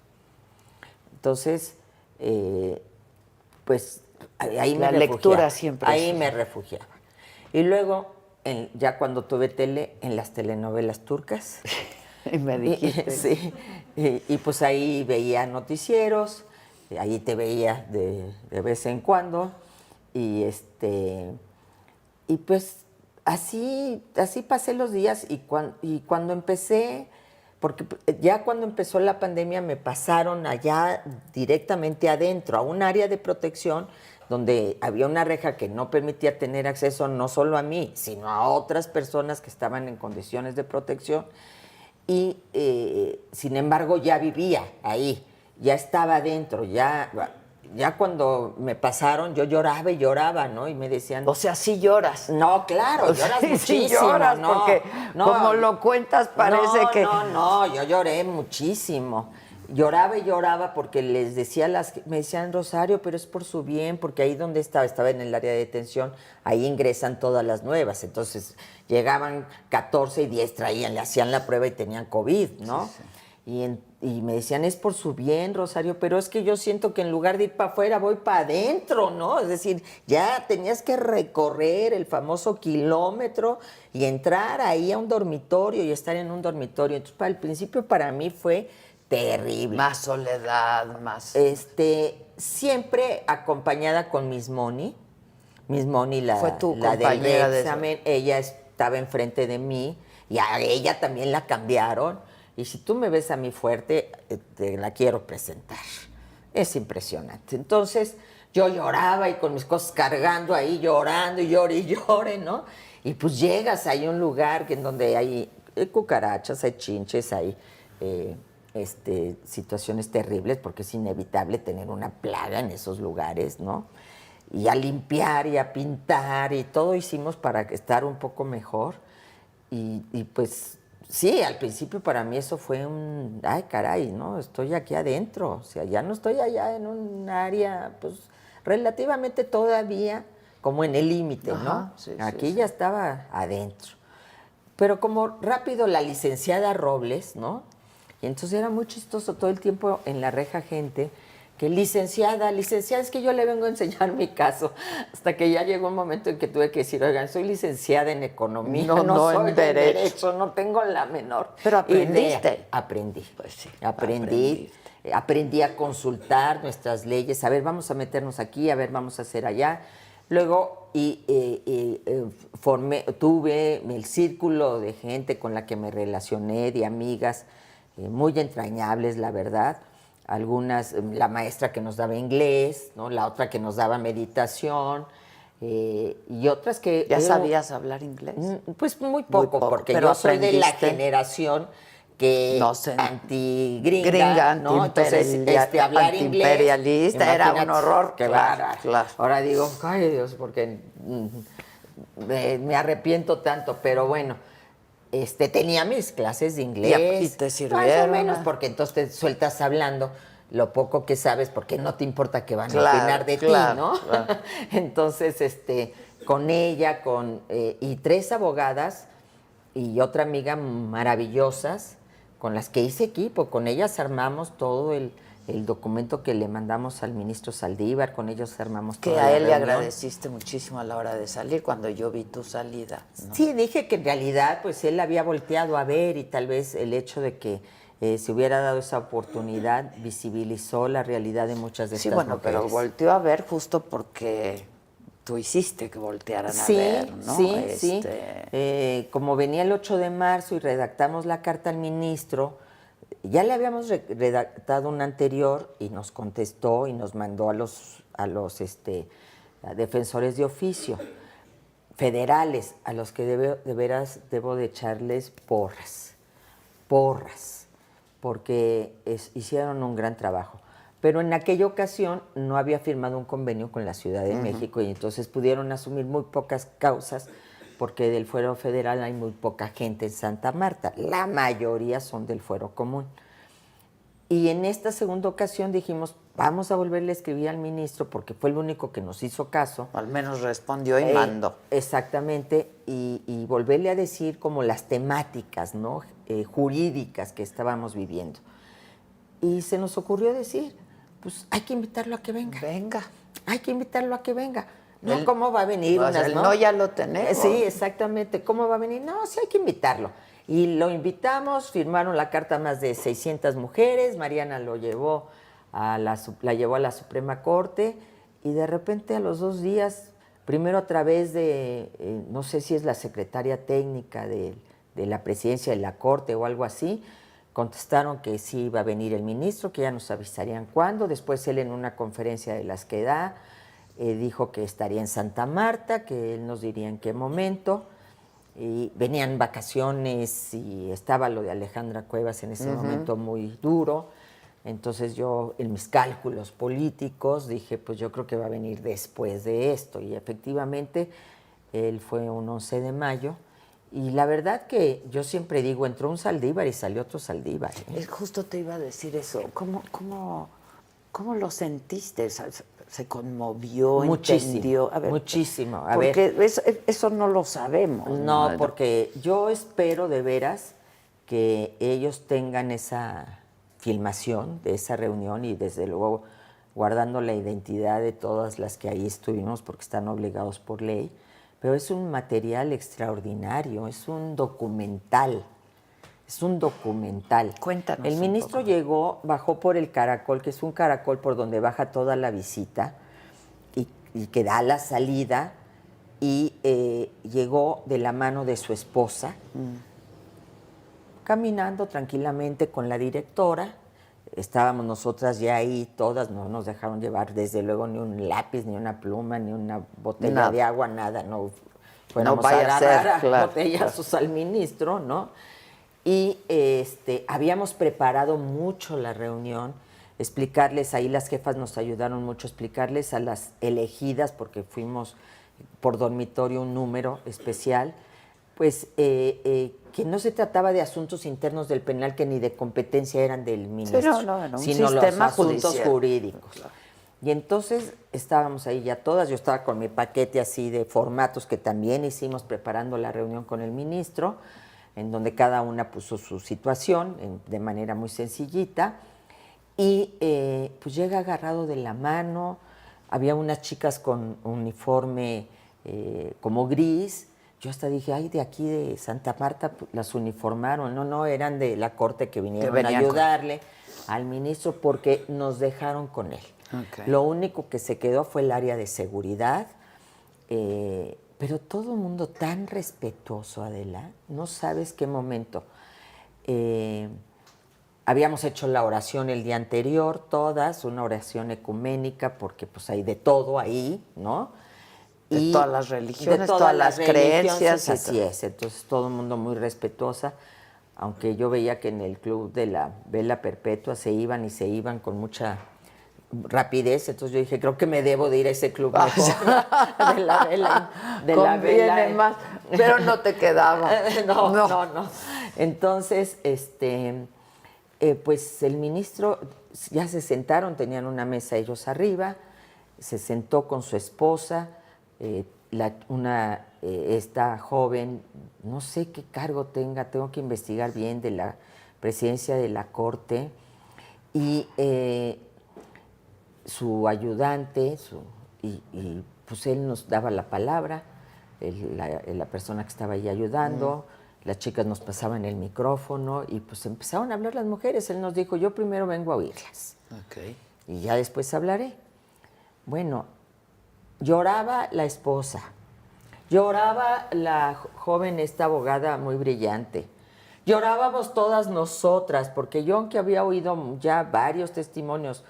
Entonces, pues ahí me refugiaba. La lectura siempre. Ahí me refugiaba. Y luego, ya cuando tuve tele, en las telenovelas turcas. Y me dijiste. Sí. Y pues ahí veía noticieros, ahí te veía de vez en cuando. Y pues así pasé los días y cuando empecé, porque ya cuando empezó la pandemia me pasaron allá directamente adentro, a un área de protección donde había una reja que no permitía tener acceso no solo a mí, sino a otras personas que estaban en condiciones de protección. Y sin embargo ya vivía ahí, ya estaba adentro, ya cuando me pasaron yo lloraba y lloraba, ¿no? Y me decían... O sea, sí lloras. No, claro, lloras muchísimo. Sí lloras, no, porque no, como lo cuentas parece que... No, yo lloré muchísimo. Lloraba y lloraba porque les decía me decían, Rosario, pero es por su bien, porque ahí donde estaba en el área de detención, ahí ingresan todas las nuevas. Entonces llegaban 14 y 10 le hacían la prueba y tenían COVID, ¿no? Sí, sí. Y me decían, es por su bien, Rosario, pero es que yo siento que en lugar de ir para afuera, voy para adentro, ¿no? Es decir, ya tenías que recorrer el famoso kilómetro y entrar ahí a un dormitorio y estar en un dormitorio. Entonces, al principio para mí fue terrible. Más soledad, más... Siempre acompañada con Miss Moni. Miss Moni, fue tu la compañera del examen, ella estaba enfrente de mí y a ella también la cambiaron. Y si tú me ves a mí fuerte, te la quiero presentar. Es impresionante. Entonces, yo lloraba y con mis cosas cargando ahí, llorando y llore, ¿no? Y pues llegas ahí a un lugar en donde hay cucarachas, hay chinches, hay situaciones terribles, porque es inevitable tener una plaga en esos lugares, ¿no? Y a limpiar y a pintar y todo hicimos para estar un poco mejor. Y pues... Sí, al principio para mí eso fue ay caray, ¿no? Estoy aquí adentro, o sea, ya no estoy allá en un área, pues, relativamente todavía como en el límite, ¿no? Sí, aquí sí, ya estaba adentro. Pero como rápido la licenciada Robles, ¿no? Y entonces era muy chistoso todo el tiempo en la reja gente que licenciada, es que yo le vengo a enseñar mi caso, hasta que ya llegó un momento en que tuve que decir, oigan, soy licenciada en economía, no soy en derecho, no tengo la menor Pero aprendiste. idea. Aprendí. Pues sí, aprendí a consultar nuestras leyes, a ver, vamos a meternos aquí, a ver, vamos a hacer allá. Luego tuve el círculo de gente con la que me relacioné, de amigas muy entrañables, la verdad. Algunas, la maestra que nos daba inglés, ¿no? La otra que nos daba meditación, y otras que... ¿Ya sabías hablar inglés? Pues muy poco, porque pero yo soy de la aprendiste. generación que No sé, antigringa, gringa, ¿no? Entonces, hablar inglés, antiimperialista, era un imagínate, horror. qué Claro, bárbaro. claro. Ahora digo, ay Dios, porque me arrepiento tanto, pero bueno, tenía mis clases de inglés. Y te más sirvieron. o menos, porque entonces te sueltas hablando lo poco que sabes, porque no te importa que van a Claro, opinar de claro, ti, ¿no? claro. Entonces, con ella, y 3 abogadas y otra amiga maravillosas con las que hice equipo. Con ellas armamos todo el documento que le mandamos al ministro Saldívar, con ellos armamos Que toda a la él le reunión. agradeciste muchísimo a la hora de salir cuando yo vi tu salida, ¿no? Sí, dije que en realidad pues él había volteado a ver, y tal vez el hecho de que se hubiera dado esa oportunidad visibilizó la realidad de muchas de Sí, estas bueno, mujeres. pero volteó a ver justo porque tú hiciste que voltearan a ver, ¿no? Sí. Como venía el 8 de marzo y redactamos la carta al ministro, ya le habíamos redactado una anterior y nos contestó y nos mandó a los a defensores de oficio federales, a los que de veras debo de echarles porras, porque hicieron un gran trabajo. Pero en aquella ocasión no había firmado un convenio con la Ciudad de México, y entonces pudieron asumir muy pocas causas, porque del fuero federal hay muy poca gente en Santa Marta. La mayoría son del fuero común. Y en esta segunda ocasión dijimos, vamos a volverle a escribir al ministro, porque fue el único que nos hizo caso. Al menos respondió y mandó. Exactamente, y volverle a decir como las temáticas, ¿no? Jurídicas que estábamos viviendo. Y se nos ocurrió decir, pues hay que invitarlo a que venga. Venga. Hay que invitarlo a que venga. No, ¿cómo va a venir? No, ya lo tenemos. Sí, exactamente. ¿Cómo va a venir? No, sí hay que invitarlo. Y lo invitamos, firmaron la carta más de 600 mujeres, Mariana la llevó a la Suprema Corte, y de repente a los 2 días, primero a través de, no sé si es la secretaria técnica de la presidencia de la Corte o algo así, contestaron que sí iba a venir el ministro, que ya nos avisarían cuándo. Después él, en una conferencia de las que da, dijo que estaría en Santa Marta, que él nos diría en qué momento. Y venían vacaciones y estaba lo de Alejandra Cuevas en ese momento muy duro. Entonces yo, en mis cálculos políticos, dije, pues yo creo que va a venir después de esto. Y efectivamente, él fue un 11 de mayo. Y la verdad que yo siempre digo, entró un Saldívar y salió otro Saldívar. Justo te iba a decir eso. ¿Cómo lo sentiste? ¿Se conmovió, entendió? A ver, muchísimo. Porque eso no lo sabemos. No, porque yo espero de veras que ellos tengan esa filmación de esa reunión, y desde luego guardando la identidad de todas las que ahí estuvimos, porque están obligados por ley. Pero es un material extraordinario, es un documental. Es un documental. Cuéntanos. El ministro bajó por el caracol, que es un caracol por donde baja toda la visita y que da la salida, y llegó de la mano de su esposa, caminando tranquilamente con la directora. Estábamos nosotras ya ahí todas, no nos dejaron llevar desde luego ni un lápiz, ni una pluma, ni una botella de agua, nada. No fuéramos a agarrar botellazos al ministro, ¿no? Y habíamos preparado mucho la reunión, explicarles, ahí las jefas nos ayudaron mucho, explicarles a las elegidas, porque fuimos por dormitorio un número especial, pues que no se trataba de asuntos internos del penal, que ni de competencia eran del ministro, sino los asuntos jurídicos. Claro. Y entonces estábamos ahí ya todas, yo estaba con mi paquete así de formatos que también hicimos preparando la reunión con el ministro, en donde cada una puso su situación de manera muy sencillita, y pues llega agarrado de la mano. Había unas chicas con uniforme como gris. Yo hasta dije, ay, de aquí de Santa Marta las uniformaron. No, eran de la Corte, que vinieron a ayudarle al ministro, porque nos dejaron con él. Okay. Lo único que se quedó fue el área de seguridad, Pero todo el mundo tan respetuoso, Adela, no sabes qué momento. Habíamos hecho la oración el día anterior, todas, una oración ecuménica, porque pues hay de todo ahí, ¿no? De todas las religiones, de todas las creencias. Así es, entonces todo el mundo muy respetuosa, aunque yo veía que en el club de la vela perpetua se iban y se iban con mucha rapidez, entonces yo dije, creo que me debo de ir a ese club mejor, de la vela. Conviene más, pero no te quedaba. No. Entonces, pues el ministro, ya se sentaron, tenían una mesa ellos arriba, se sentó con su esposa, esta joven, no sé qué cargo tengo que investigar bien, de la presidencia de la Corte, y su ayudante, y pues él nos daba la palabra, la persona que estaba ahí ayudando, las chicas nos pasaban el micrófono y pues empezaron a hablar las mujeres. Él nos dijo, yo primero vengo a oírlas. Okay. Y ya después hablaré. Bueno, lloraba la esposa, lloraba la joven, esta abogada muy brillante, llorábamos todas nosotras, porque yo, aunque había oído ya varios testimonios,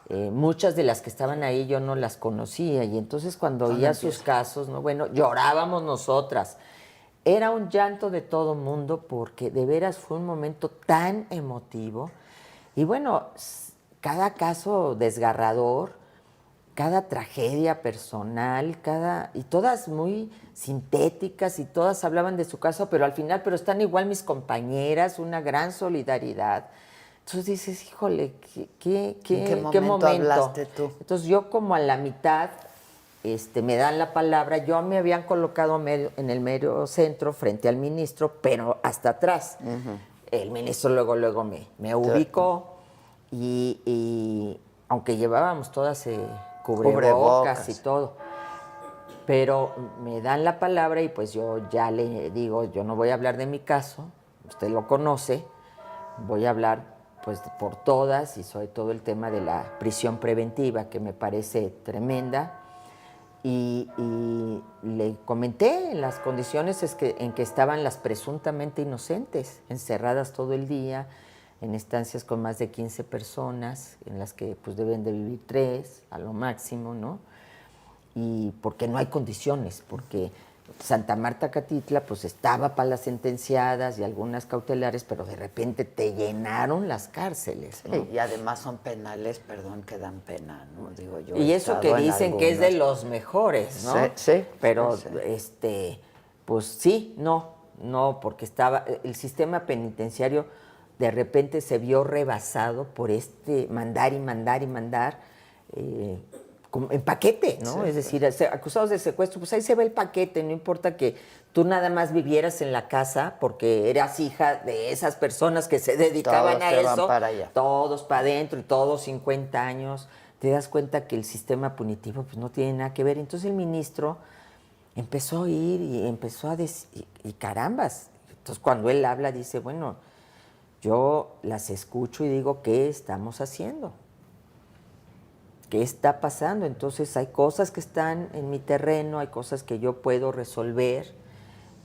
muchas de las que estaban ahí yo no las conocía, y entonces cuando oía sus casos, ¿no? Bueno, llorábamos nosotras. Era un llanto de todo mundo, porque de veras fue un momento tan emotivo. Y bueno, cada caso desgarrador, cada tragedia personal, y todas muy sintéticas, y todas hablaban de su caso, pero al final, pero están igual mis compañeras, una gran solidaridad. Entonces dices, híjole, ¿qué momento hablaste tú? Entonces yo, como a la mitad, me dan la palabra. Yo me habían colocado en el medio centro, frente al ministro, pero hasta atrás. El ministro luego me ubicó, y aunque llevábamos todas cubrebocas y todo, pero me dan la palabra y pues yo ya le digo, yo no voy a hablar de mi caso, usted lo conoce, voy a hablar pues por todas, y sobre todo el tema de la prisión preventiva, que me parece tremenda. Y le comenté las condiciones en que estaban las presuntamente inocentes, encerradas todo el día, en estancias con más de 15 personas, en las que pues deben de vivir 3 a lo máximo, ¿no? Y porque no hay condiciones, porque Santa Marta Catitla pues estaba para las sentenciadas y algunas cautelares, pero de repente te llenaron las cárceles, ¿no? Sí, y además son penales, perdón, que dan pena, ¿no? Digo yo. Y eso que dicen que es de los mejores, ¿no? Sí. Pero sí. pues sí, no, porque el sistema penitenciario de repente se vio rebasado por mandar en paquete, ¿no? Sí, es decir, acusados de secuestro, pues ahí se ve el paquete, no importa que tú nada más vivieras en la casa porque eras hija de esas personas que se dedicaban a eso. Para allá. Todos para adentro, y todos 50 años. Te das cuenta que el sistema punitivo pues no tiene nada que ver. Entonces el ministro empezó a ir y empezó a decir, y carambas. Entonces cuando él habla dice, bueno, yo las escucho y digo, ¿qué estamos haciendo? ¿Qué está pasando? Entonces hay cosas que están en mi terreno, hay cosas que yo puedo resolver.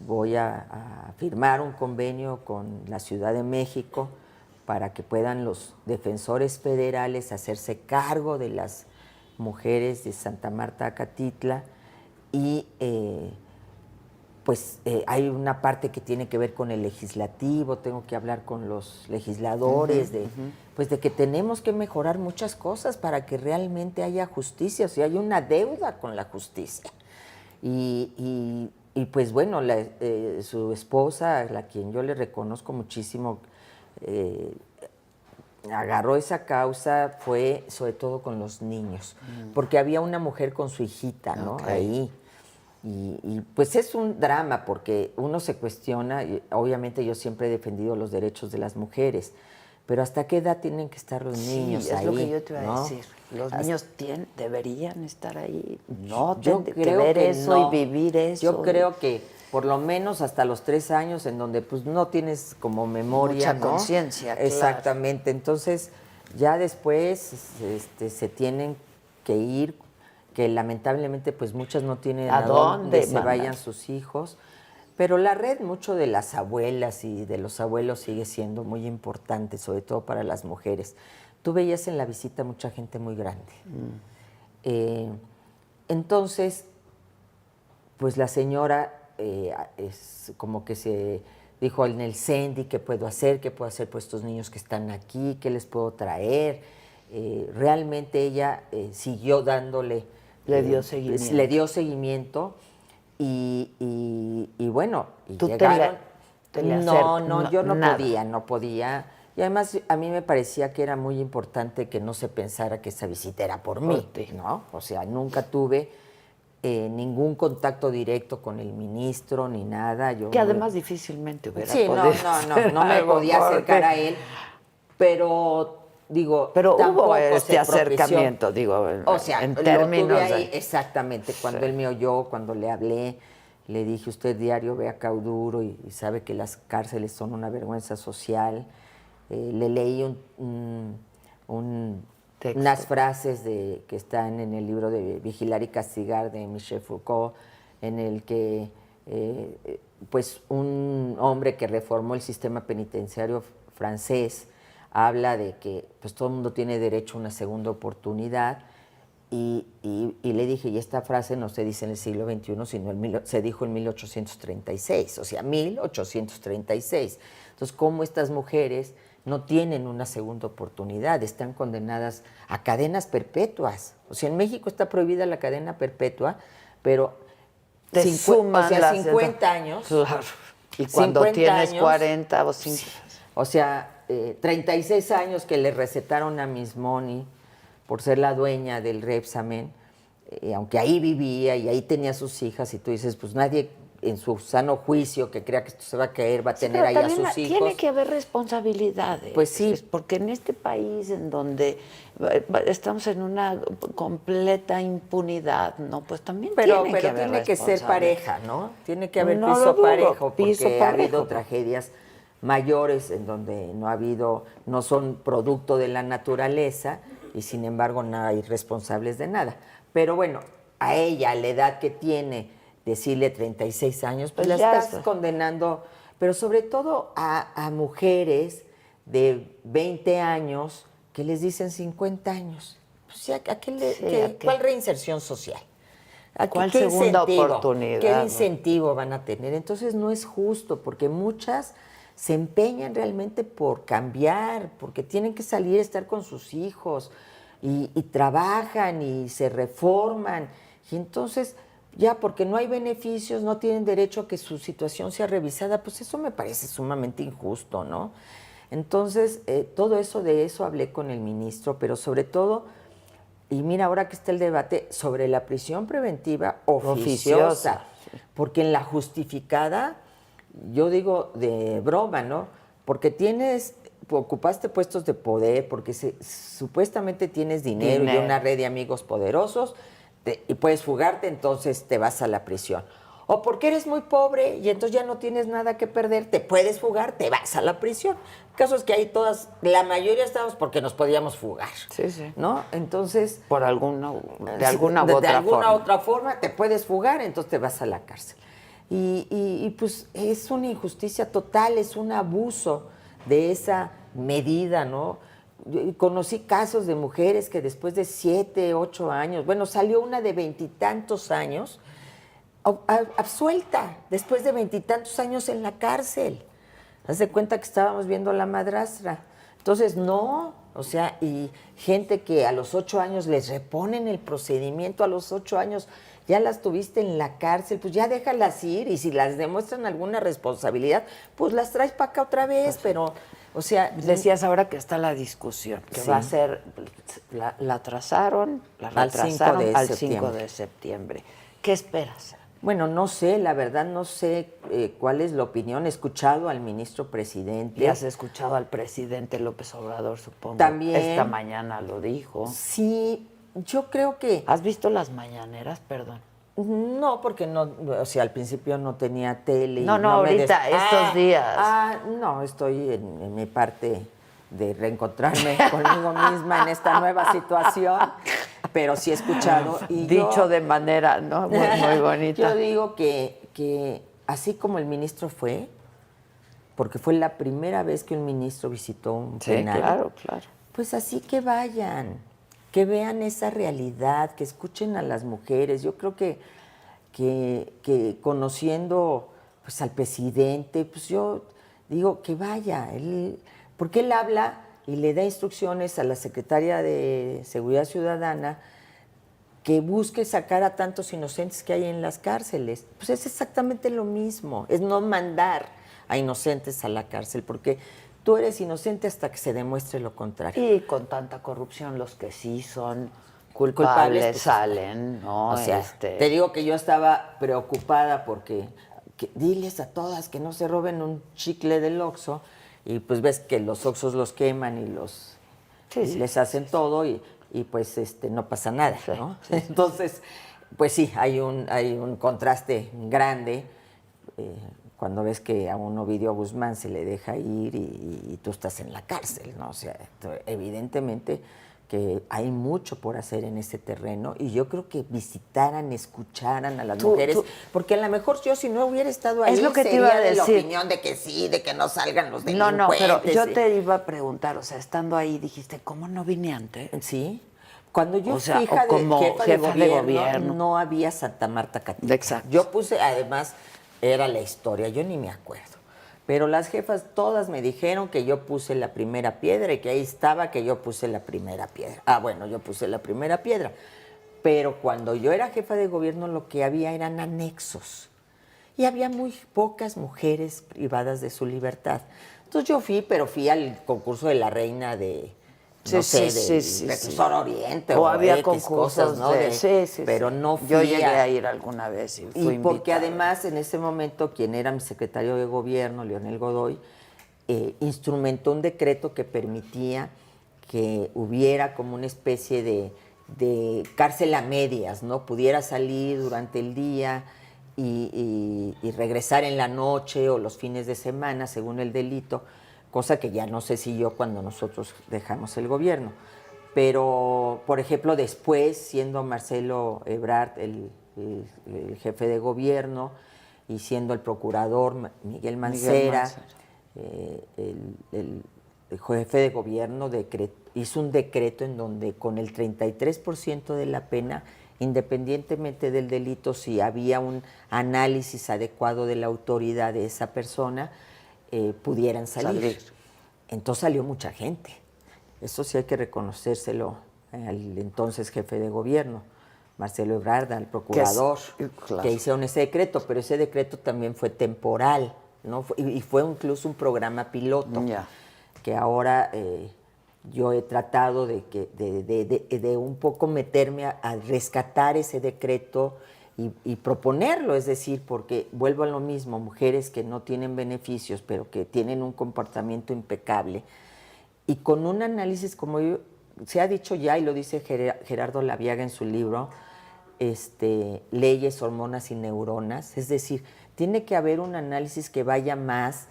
Voy a firmar un convenio con la Ciudad de México para que puedan los defensores federales hacerse cargo de las mujeres de Santa Marta Acatitla, y hay una parte que tiene que ver con el legislativo, tengo que hablar con los legisladores de que tenemos que mejorar muchas cosas para que realmente haya justicia, o sea, hay una deuda con la justicia. Y pues bueno, su esposa, a quien yo le reconozco muchísimo, agarró esa causa, fue sobre todo con los niños, porque había una mujer con su hijita, ¿no? Okay. Ahí. Y pues es un drama, porque uno se cuestiona, y obviamente yo siempre he defendido los derechos de las mujeres, pero ¿hasta qué edad tienen que estar los niños ahí? Es lo que yo te iba a decir. Los niños deberían estar ahí. No, yo creo que ver eso no. Y vivir eso. Yo creo que por lo menos hasta los 3 años, en donde pues no tienes como memoria, mucha conciencia, claro. Exactamente. Entonces ya después se tienen que ir. que lamentablemente pues muchas no tienen ¿A dónde se mandar? vayan sus hijos. Pero la red mucho de las abuelas y de los abuelos sigue siendo muy importante, sobre todo para las mujeres. Tú veías en la visita mucha gente muy grande. Entonces, pues la señora es como que se dijo en el CENDI qué puedo hacer por estos niños que están aquí, qué les puedo traer. Realmente ella siguió dándole... Le dio seguimiento. Le dio seguimiento y bueno, y ¿Tú llegaron... No, yo no nada. no podía. Y además a mí me parecía que era muy importante que no se pensara que esa visita era por mí, ti. ¿no? O sea, nunca tuve ningún contacto directo con el ministro ni nada. Yo Que además difícilmente hubiera sí, podido no me algo podía acercar porque- a él, pero digo, Pero tampoco hubo se propició. acercamiento, digo, O sea, en lo términos tuve ahí de... exactamente. Cuando Sí. él me oyó, cuando le hablé, le dije, usted diario ve a Cauduro y sabe que las cárceles son una vergüenza social. Le leí Texto. unas frases que están en el libro de Vigilar y Castigar de Michel Foucault, en el que pues un hombre que reformó el sistema penitenciario francés habla de que pues todo el mundo tiene derecho a una segunda oportunidad y le dije, y esta frase no se dice en el siglo XXI, sino se dijo en 1836, o sea, 1836. Entonces, ¿cómo estas mujeres no tienen una segunda oportunidad? Están condenadas a cadenas perpetuas. O sea, en México está prohibida la cadena perpetua, pero Te suman o sea, las- 50 años. Claro. Y cuando 50 tienes años, 40 o 50... o sea, 36 años que le recetaron a Miss Moni por ser la dueña del Repsamen, aunque ahí vivía y ahí tenía sus hijas, y tú dices, pues nadie en su sano juicio que crea que esto se va a caer va a tener Pero ahí a también sus hijos. tiene que haber responsabilidades. Pues sí. Porque en este país en donde estamos en una completa impunidad, ¿no? Pues también Pero tiene que haber tiene que ser responsabilidades. pareja, ¿no? Tiene que haber No lo piso dudo, parejo, porque piso ha habido parejo. tragedias mayores en donde no son producto de la naturaleza y sin embargo no hay responsables de nada. Pero bueno, a ella, a la edad que tiene, decirle 36 años, pues la ya estás está. condenando, pero sobre todo a mujeres de 20 años que les dicen 50 años. O sea, ¿a qué? ¿cuál reinserción social? ¿Cuál ¿Qué segunda incentivo? oportunidad, ¿Qué no? incentivo van a tener? Entonces no es justo, porque muchas se empeñan realmente por cambiar, porque tienen que salir a estar con sus hijos y trabajan y se reforman. Y entonces, ya porque no hay beneficios, no tienen derecho a que su situación sea revisada, pues eso me parece sumamente injusto, ¿no? Entonces, de eso hablé con el ministro, pero sobre todo... Y mira, ahora que está el debate sobre la prisión preventiva oficiosa, porque en la justificada, yo digo de broma, ¿no? Porque ocupaste puestos de poder, porque supuestamente tienes dinero y una red de amigos poderosos, y puedes fugarte, entonces te vas a la prisión. O porque eres muy pobre y entonces ya no tienes nada que perder, te puedes fugar, te vas a la prisión. El caso es que ahí la mayoría estábamos porque nos podíamos fugar. Sí, sí. ¿No? Entonces... De alguna u otra forma. otra forma te puedes fugar, entonces te vas a la cárcel. Y pues es una injusticia total, es un abuso de esa medida, ¿no? Yo conocí casos de mujeres que después de 7, 8 años, bueno, salió una de 20 y tantos años, absuelta, después de 20 y tantos años en la cárcel. Haz de cuenta que estábamos viendo La Madrastra. Entonces, no, o sea, y gente que a los 8 años les reponen el procedimiento, a los 8 años ya las tuviste en la cárcel, pues ya déjalas ir, y si las demuestran alguna responsabilidad, pues las traes para acá otra vez, pero, o sea... Decías ahora que está la discusión, que Sí. va a ser, la retrasaron Al 5 de al septiembre. 5 de septiembre. ¿Qué esperas? Bueno, no sé, la verdad no sé cuál es la opinión. He escuchado al ministro presidente. Y has escuchado al presidente López Obrador, supongo. También. Esta mañana lo dijo. Sí, yo creo que... ¿Has visto las mañaneras? Perdón. No, porque no, o sea, al principio no tenía tele. Y No, ahorita, estos días. No, estoy en mi parte de reencontrarme conmigo misma en esta nueva situación. pero sí he escuchado. Y Dicho de manera, ¿no? Muy bonita. Yo digo que así como el ministro fue, porque fue la primera vez que un ministro visitó un plenario. Claro, claro. Pues así que vayan, que vean esa realidad, que escuchen a las mujeres. Yo creo que conociendo pues al presidente, pues yo digo que vaya, porque él habla y le da instrucciones a la secretaria de Seguridad Ciudadana que busque sacar a tantos inocentes que hay en las cárceles. Pues es exactamente lo mismo, es no mandar a inocentes a la cárcel, porque tú eres inocente hasta que se demuestre lo contrario. Y con tanta corrupción, los que sí son culpables pues, salen, ¿no? O sea, te digo que yo estaba preocupada porque diles a todas que no se roben un chicle del Oxxo, y pues ves que los Oxxos los queman y les hacen todo y pues no pasa nada, ¿no? Sí. Entonces, pues sí, hay un contraste grande cuando ves que a un Ovidio Guzmán se le deja ir y tú estás en la cárcel, ¿no? O sea, evidentemente que hay mucho por hacer en ese terreno, y yo creo que visitaran, escucharan a las mujeres, porque a lo mejor yo, si no hubiera estado ahí, es lo que sería te iba a de decir. la opinión de que sí, de que no salgan los delincuentes. No, pero yo te iba a preguntar, o sea, estando ahí dijiste, ¿cómo no vine antes? Sí. Cuando yo sea, fui jefa de gobierno, no había Santa Marta Catitla. Exacto. Yo puse, además, era la historia, yo ni me acuerdo. Pero las jefas todas me dijeron que yo puse la primera piedra y que ahí estaba que yo puse la primera piedra. Ah, bueno, yo puse la primera piedra. Pero cuando yo era jefa de gobierno, lo que había eran anexos. Y había muy pocas mujeres privadas de su libertad. Entonces yo fui al concurso de la reina de... No sé, de Tesoro Oriente o había X concursos, cosas, ¿no? Pero no fui. Yo llegué a ir alguna vez y fui invitada. Porque además en ese momento quien era mi secretario de gobierno, Leonel Godoy, instrumentó un decreto que permitía que hubiera como una especie de cárcel a medias, ¿no? Pudiera salir durante el día y regresar en la noche o los fines de semana, según el delito, cosa que ya no sé si yo cuando nosotros dejamos el gobierno. Pero, por ejemplo, después, siendo Marcelo Ebrard el jefe de gobierno y siendo el procurador Miguel Mancera, el jefe de gobierno hizo un decreto en donde con el 33% de la pena, independientemente del delito, si había un análisis adecuado de la autoridad de esa persona, pudieran salir. Entonces salió mucha gente. Eso sí hay que reconocérselo al entonces jefe de gobierno, Marcelo Ebrard, al procurador, que hicieron ese decreto, pero ese decreto también fue temporal, ¿no? Y fue incluso un programa piloto, que ahora yo he tratado de un poco meterme a rescatar ese decreto y proponerlo, es decir, porque vuelvo a lo mismo, mujeres que no tienen beneficios, pero que tienen un comportamiento impecable, y con un análisis, como se ha dicho ya, y lo dice Gerardo Laviaga en su libro, Leyes, Hormonas y Neuronas, es decir, tiene que haber un análisis que vaya más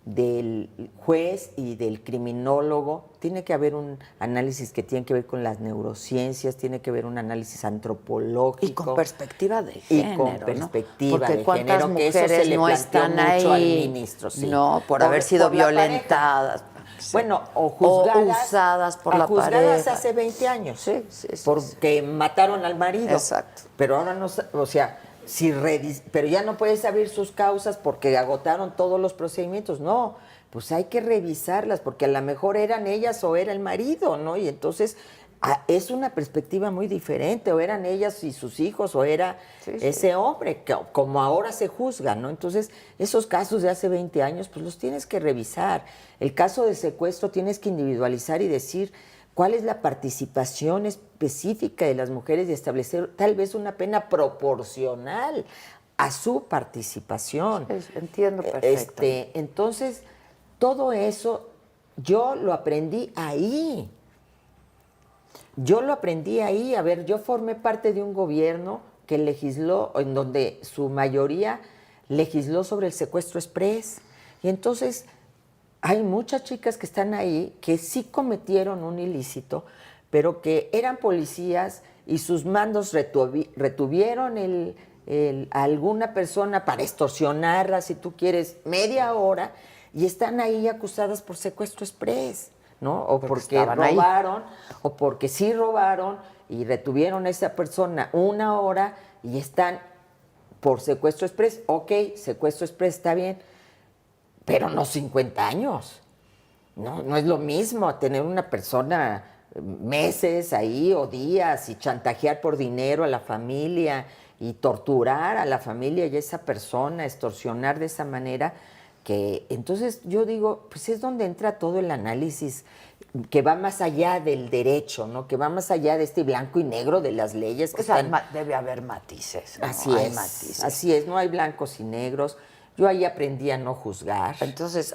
del juez y del criminólogo, tiene que haber un análisis que tiene que ver con las neurociencias, tiene que haber un análisis antropológico. Y con perspectiva de género, y con perspectiva, ¿no? Porque de cuántas género, que mujeres eso se le no están mucho ahí, al ministro, sí. No, por haber sido violentadas. Sí. Bueno, o juzgadas, o usadas por la juzgadas pareja. hace 20 años. Sí. Porque mataron al marido. Exacto. Pero ahora no, o sea, pero ya no puedes abrir sus causas porque agotaron todos los procedimientos. No, pues hay que revisarlas porque a lo mejor eran ellas o era el marido, ¿no? Y entonces es una perspectiva muy diferente, o eran ellas y sus hijos, o era ese hombre, que, como ahora se juzga, ¿no? Entonces, esos casos de hace 20 años, pues los tienes que revisar. El caso de secuestro tienes que individualizar y decir cuál es la participación específica de las mujeres y establecer tal vez una pena proporcional a su participación. Entiendo perfecto. Entonces, todo eso yo lo aprendí ahí. A ver, yo formé parte de un gobierno que legisló, en donde su mayoría legisló sobre el secuestro exprés. Y entonces hay muchas chicas que están ahí que sí cometieron un ilícito, pero que eran policías y sus mandos retuvieron a alguna persona para extorsionarla, si tú quieres, media hora, y están ahí acusadas por secuestro exprés, ¿no? O porque robaron, o porque sí robaron y retuvieron a esa persona una hora y están por secuestro exprés. Ok, secuestro exprés está bien, pero no 50 años. No es lo mismo tener una persona meses ahí o días y chantajear por dinero a la familia y torturar a la familia y a esa persona, extorsionar de esa manera, que entonces yo digo, pues es donde entra todo el análisis que va más allá del derecho, ¿no? Que va más allá de este blanco y negro de las leyes. Que debe haber matices, ¿no? Así es, no hay blancos y negros. Yo ahí aprendí a no juzgar. Entonces,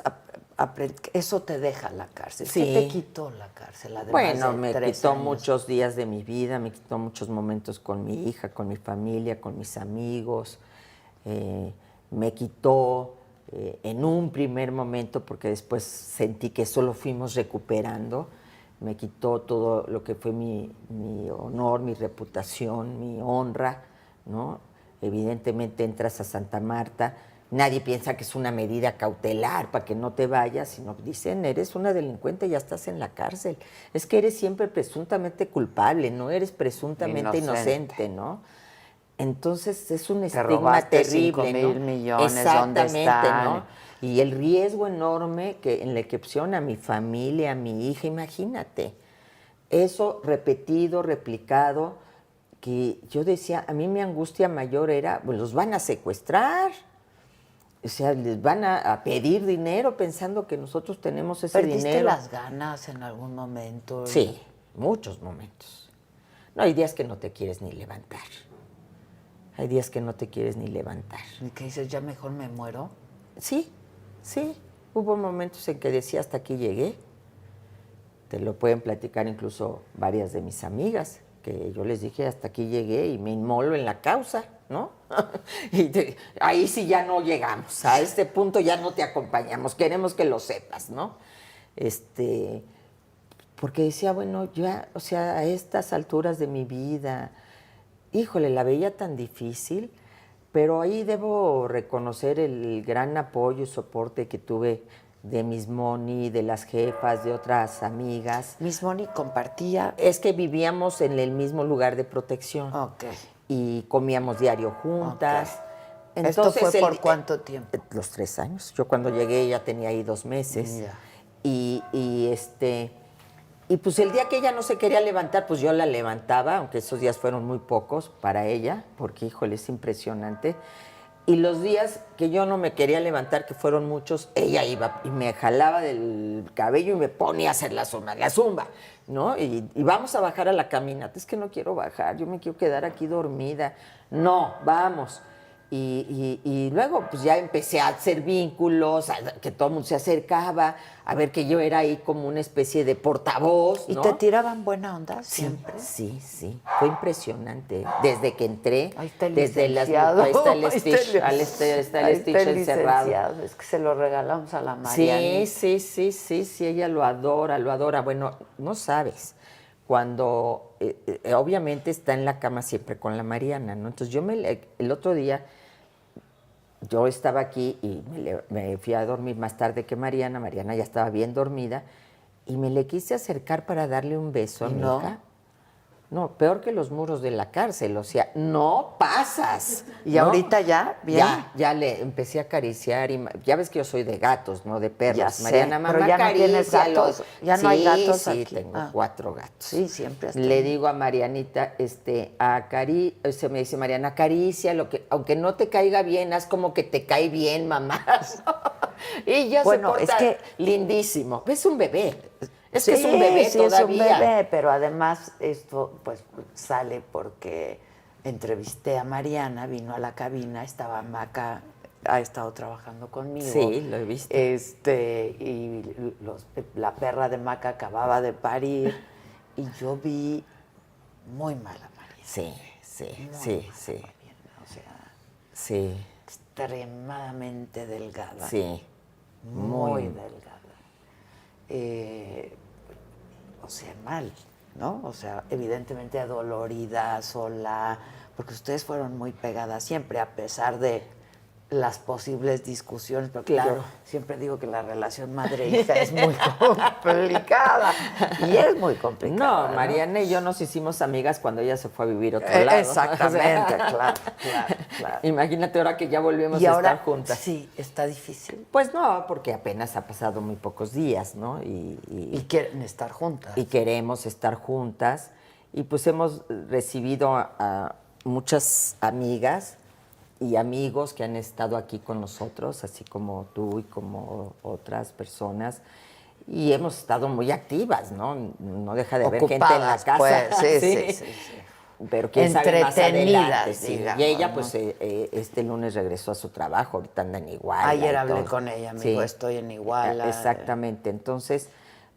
eso te deja la cárcel. Sí. ¿Qué te quitó la cárcel? Bueno, me quitó muchos días de mi vida, me quitó muchos momentos con mi hija, con mi familia, con mis amigos. Me quitó en un primer momento, porque después sentí que eso lo fuimos recuperando, me quitó todo lo que fue mi honor, mi reputación, mi honra, ¿no? Evidentemente entras a Santa Marta, nadie piensa que es una medida cautelar para que no te vayas, sino dicen, eres una delincuente, ya estás en la cárcel. Es que eres siempre presuntamente culpable, no eres presuntamente inocente, ¿no? Entonces es un estigma terrible, 5,000 millones, exactamente, ¿dónde están? ¿no? Y el riesgo enorme que en la que pusieron a mi familia, a mi hija, imagínate. Eso repetido, replicado, que yo decía, a mí mi angustia mayor era, pues los van a secuestrar. O sea, les van a pedir dinero pensando que nosotros tenemos ese dinero. ¿Perdiste las ganas en algún momento? Sí, muchos momentos. No, hay días que no te quieres ni levantar. Hay días que no te quieres ni levantar. ¿Y que dices, ya mejor me muero? Sí. Hubo momentos en que decía, hasta aquí llegué. Te lo pueden platicar incluso varias de mis amigas, que yo les dije, hasta aquí llegué y me inmolo en la causa, ¿no? Ahí sí ya no llegamos, a este punto ya no te acompañamos, queremos que lo sepas, ¿no? Porque decía, bueno, ya, o sea, a estas alturas de mi vida, híjole, la veía tan difícil, pero ahí debo reconocer el gran apoyo y soporte que tuve de Miss Moni, de las jefas, de otras amigas. Miss Moni compartía. Es que vivíamos en el mismo lugar de protección. Ok. Y comíamos diario juntas. Okay. Entonces, ¿esto fue por cuánto tiempo? Los 3 años. Yo cuando llegué ella tenía ahí 2 meses. Ya. Y pues el día que ella no se quería levantar, pues yo la levantaba, aunque esos días fueron muy pocos para ella, porque híjole, es impresionante. Y los días que yo no me quería levantar, que fueron muchos, ella iba y me jalaba del cabello y me ponía a hacer la zumba, ¿no? Y vamos a bajar a la caminata. Es que no quiero bajar, yo me quiero quedar aquí dormida. No, vamos. Y luego pues ya empecé a hacer vínculos, que todo el mundo se acercaba, a ver que yo era ahí como una especie de portavoz, ¿no? ¿Y te tiraban buena onda siempre? Sí, fue impresionante. Desde que entré, ahí está el desde licenciado. Ahí está el Stitch encerrado. Es que se lo regalamos a la Mariana. Sí, ella lo adora. Bueno, no sabes, cuando obviamente está en la cama siempre con la Mariana, ¿no? Entonces el otro día yo estaba aquí y me fui a dormir más tarde que Mariana ya estaba bien dormida, y me le quise acercar para darle un beso a mi hija. No, peor que los muros de la cárcel, o sea, no pasas. ¿Y ¿no? ahorita ya? ¿Bien? Ya le empecé a acariciar, y ya ves que yo soy de gatos, no de perros. Ya sé, Mariana, mamá, pero ya no tienes gatos, ya no hay gatos aquí. Sí, tengo 4 gatos. Sí, siempre. Le digo a Marianita, se me dice Mariana, acaricia, aunque no te caiga bien, haz como que te cae bien, mamá. Y ya se porta lindísimo. Es un bebé. Es que es un bebé todavía. Es un bebé, pero además esto pues sale porque entrevisté a Mariana, vino a la cabina, estaba Maca, ha estado trabajando conmigo. Sí, lo he visto. La perra de Maca acababa de parir y yo vi muy mal a Mariana. Sí. O sea, extremadamente delgada. Sí. Muy delgada. O sea, mal. ¿no? O sea, evidentemente adolorida, sola, porque ustedes fueron muy pegadas siempre, a pesar de las posibles discusiones, porque Claro. yo siempre digo que la relación madre-hija es muy complicada, y es muy complicada. No, Mariana y yo nos hicimos amigas cuando ella se fue a vivir a otro lado. Exactamente, O sea, claro. Imagínate ahora que ya volvemos Y a ahora, estar juntas. sí, está difícil. Pues no, porque apenas ha pasado muy pocos días, ¿no? Y quieren estar juntas. Y queremos estar juntas. Y pues hemos recibido a muchas amigas y amigos que han estado aquí con nosotros, así como tú y como otras personas. Y hemos estado muy activas, ¿no? No deja de haber gente en la Ocupadas, casa. pues, sí. Pero quién sabe más adelante, Entretenidas, sí. digamos, Y ella, ¿no? pues, este lunes regresó a su trabajo, ahorita anda en Iguala. Ayer y hablé todo. con ella, me dijo, estoy en Iguala. Exactamente. Entonces,